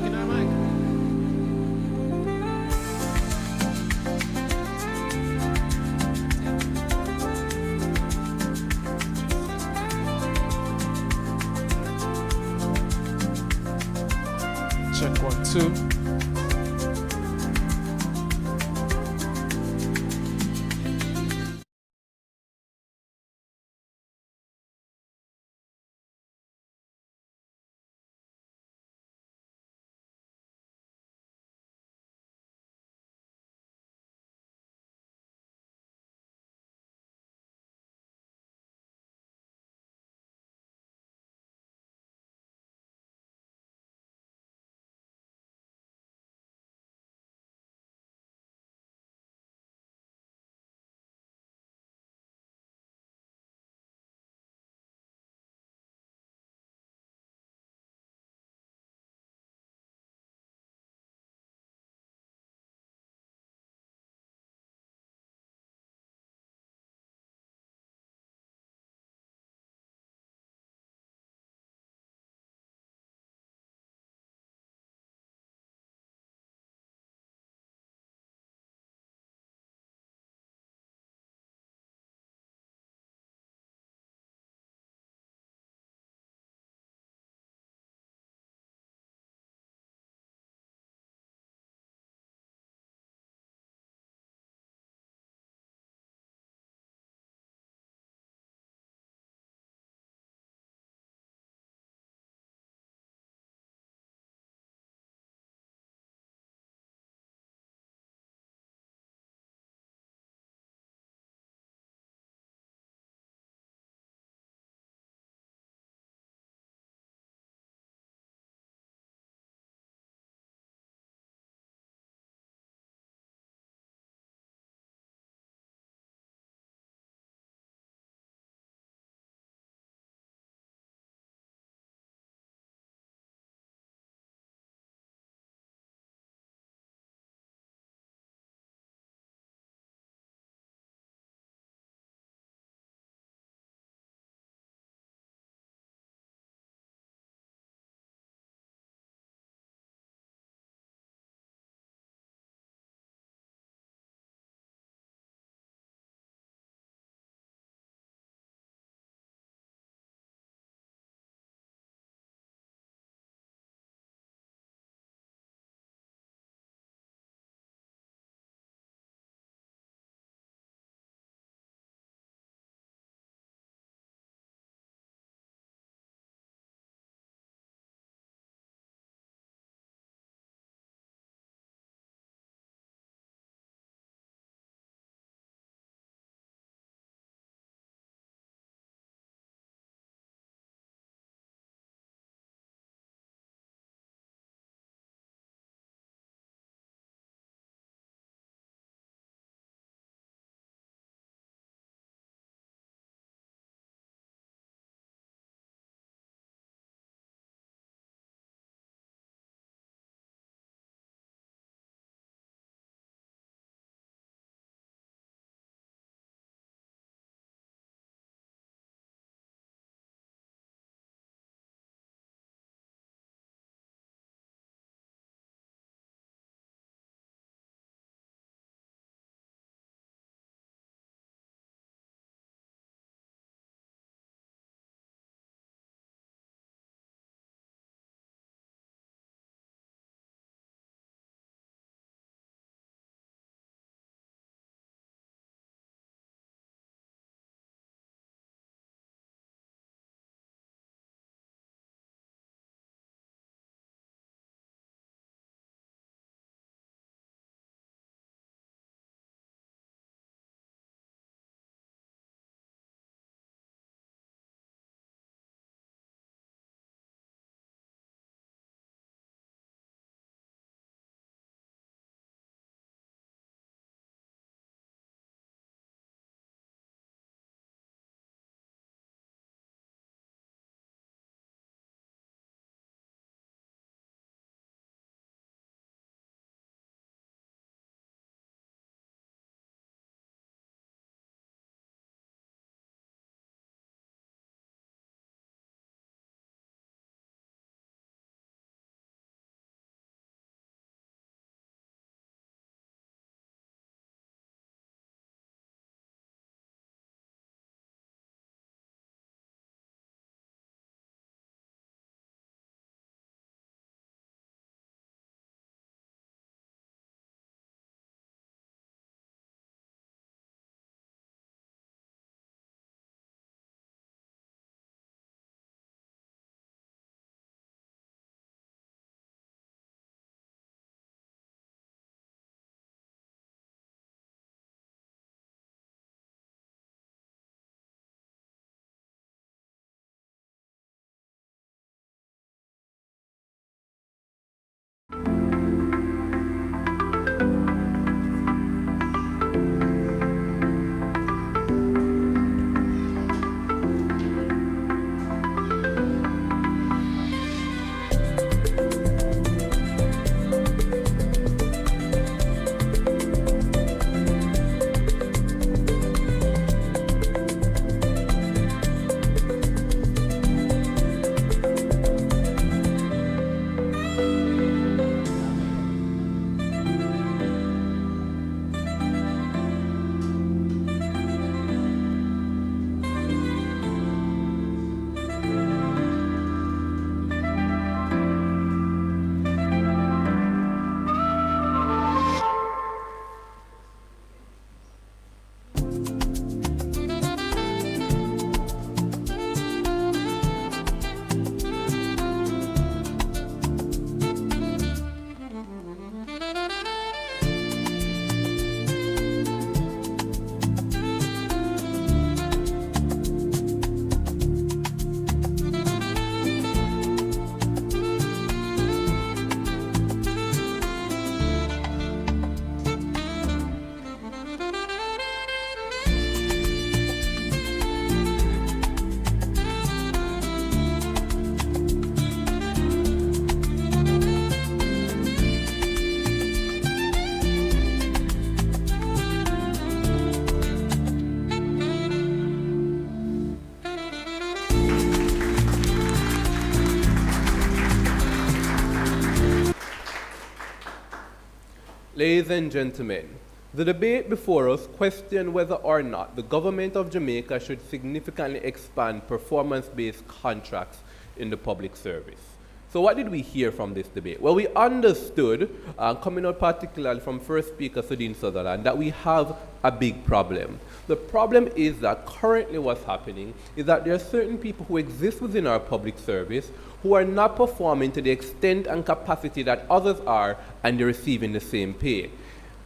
talk in our mic. Check 1, 2. Ladies and gentlemen, the debate before us questioned whether or not the government of Jamaica should significantly expand performance-based contracts in the public service. So what did we hear from this debate? Well, we understood, coming out particularly from First Speaker Sudeen Sutherland, that we have a big problem. The problem is that currently what's happening is that there are certain people who exist within our public service who are not performing to the extent and capacity that others are, and they're receiving the same pay.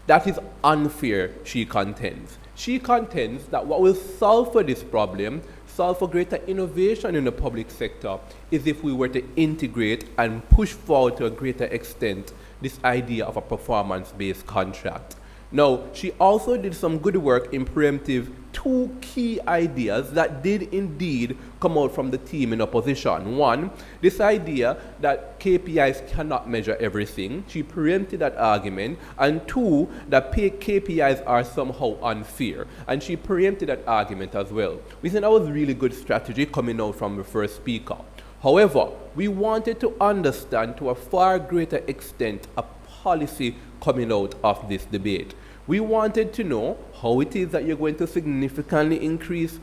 That is unfair, she contends. She contends that what will solve for this problem, solve for greater innovation in the public sector, is if we were to integrate and push forward to a greater extent this idea of a performance-based contract. Now, she also did some good work in preemptive two key ideas that did indeed come out from the team in opposition. One, this idea that KPIs cannot measure everything. She preempted that argument. And two, that KPIs are somehow unfair. And she preempted that argument as well. We think that was really good strategy coming out from the first speaker. However, we wanted to understand to a far greater extent a policy coming out of this debate. We wanted to know how it is that you're going to significantly increase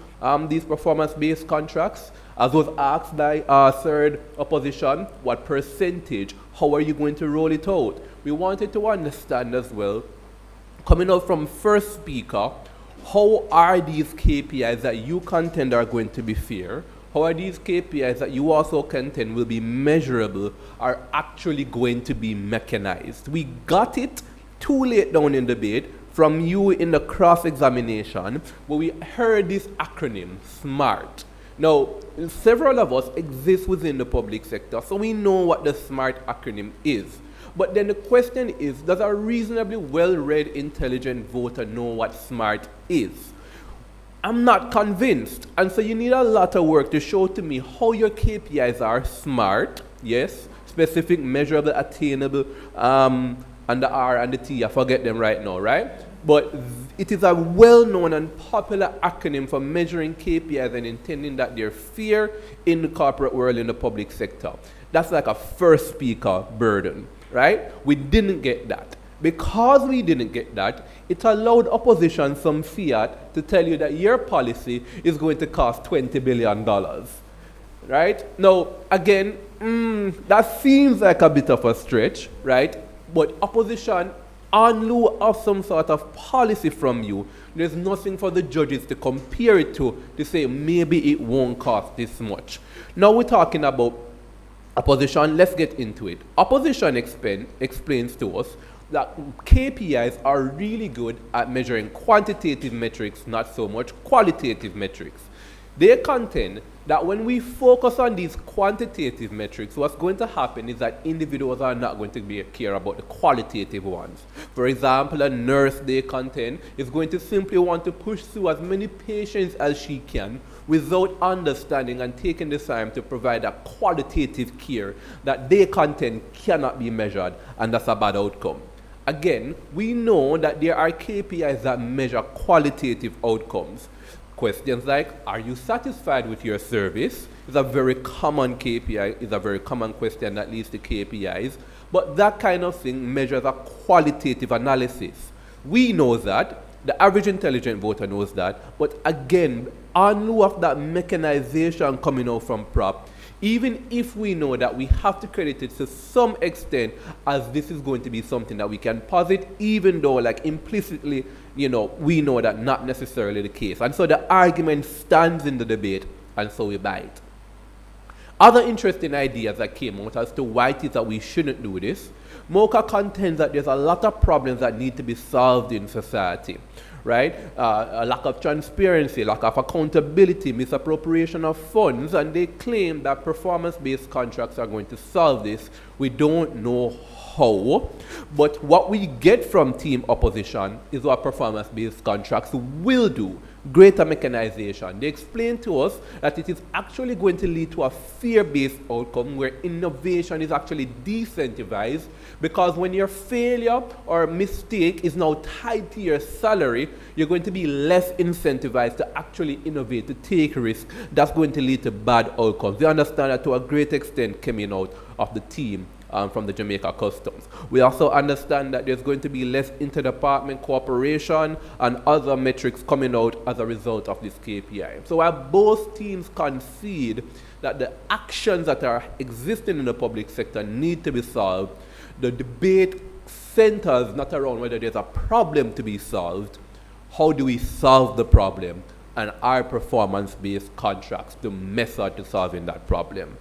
these performance-based contracts. As was asked by our third opposition, what percentage, how are you going to roll it out? We wanted to understand as well, coming out from first speaker, how are these KPIs that you contend are going to be fair? How are these KPIs that you also contend will be measurable are actually going to be mechanized? We got it too late down in the debate from you in the cross-examination where we heard this acronym, SMART. Now, several of us exist within the public sector, so we know what the SMART acronym is. But then the question is, does a reasonably well-read, intelligent voter know what SMART is? I'm not convinced, and so you need a lot of work to show to me how your KPIs are SMART, yes, specific, measurable, attainable, and the R and the T, I forget them right now, right? But it is a well-known and popular acronym for measuring KPIs and intending that they're fair in the corporate world, in the public sector. That's like a first speaker burden, right? We didn't get that. Because we didn't get that, it allowed opposition some fiat to tell you that your policy is going to cost $20 billion, right? Now, again, that seems like a bit of a stretch, right? But opposition, in lieu of some sort of policy from you, there's nothing for the judges to compare it to say maybe it won't cost this much. Now we're talking about opposition. Let's get into it. Opposition explains to us that KPIs are really good at measuring quantitative metrics, not so much qualitative metrics. They contend that when we focus on these quantitative metrics, what's going to happen is that individuals are not going to care about the qualitative ones. For example, a nurse, they contend, is going to simply want to push through as many patients as she can without understanding and taking the time to provide a qualitative care that they contend cannot be measured, and that's a bad outcome. Again, we know that there are KPIs that measure qualitative outcomes. Questions like, are you satisfied with your service? Is a very common KPI, is a very common question that leads to KPIs. But that kind of thing measures a qualitative analysis. We know that, the average intelligent voter knows that, but again, in lieu of that mechanization coming out from prop, even if we know that we have to credit it to some extent as this is going to be something that we can posit, even though like implicitly, we know that not necessarily the case. And so the argument stands in the debate, and so we buy it. Other interesting ideas that came out as to why it is that we shouldn't do this. Mocha contends that there's a lot of problems that need to be solved in society, right? A lack of transparency, lack of accountability, misappropriation of funds, and they claim that performance-based contracts are going to solve this. We don't know how, but what we get from team opposition is what performance-based contracts will do. Greater mechanization. They explain to us that it is actually going to lead to a fear-based outcome where innovation is actually decentivized, because when your failure or mistake is now tied to your salary, you're going to be less incentivized to actually innovate, to take risks. That's going to lead to bad outcomes. They understand that to a great extent coming out of the team from the Jamaica Customs. We also understand that there's going to be less interdepartment cooperation and other metrics coming out as a result of this KPI. So while both teams concede that the actions that are existing in the public sector need to be solved, the debate centers not around whether there's a problem to be solved, how do we solve the problem, and are performance-based contracts the method to solving that problem.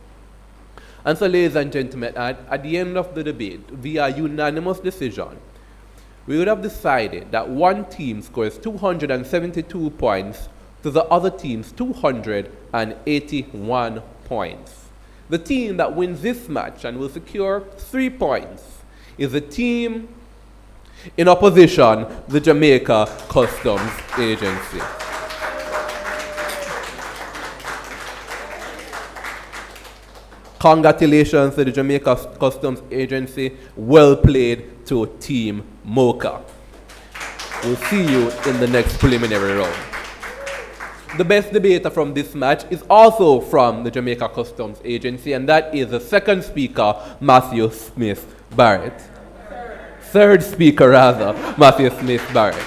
And so, ladies and gentlemen, at the end of the debate, via unanimous decision, we would have decided that one team scores 272 points to the other team's 281 points. The team that wins this match and will secure 3 points is the team in opposition, the Jamaica Customs Agency. Congratulations to the Jamaica Customs Agency. Well played to Team Mocha. We'll see you in the next preliminary round. The best debater from this match is also from the Jamaica Customs Agency, and that is the second speaker, Matthew Smith Barrett. Third speaker, rather, Matthew Smith Barrett.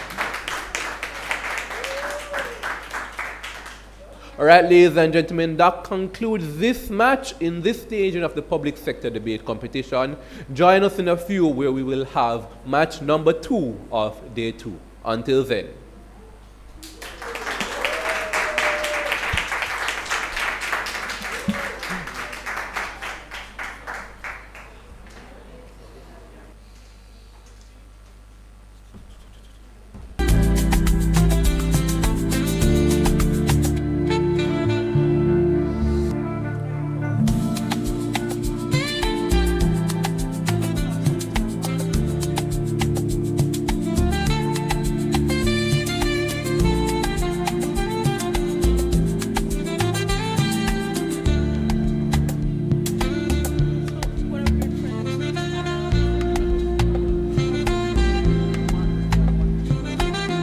All right, ladies and gentlemen, that concludes this match in this stage of the public sector debate competition. Join us in a few where we will have match number 2 of day 2. Until then.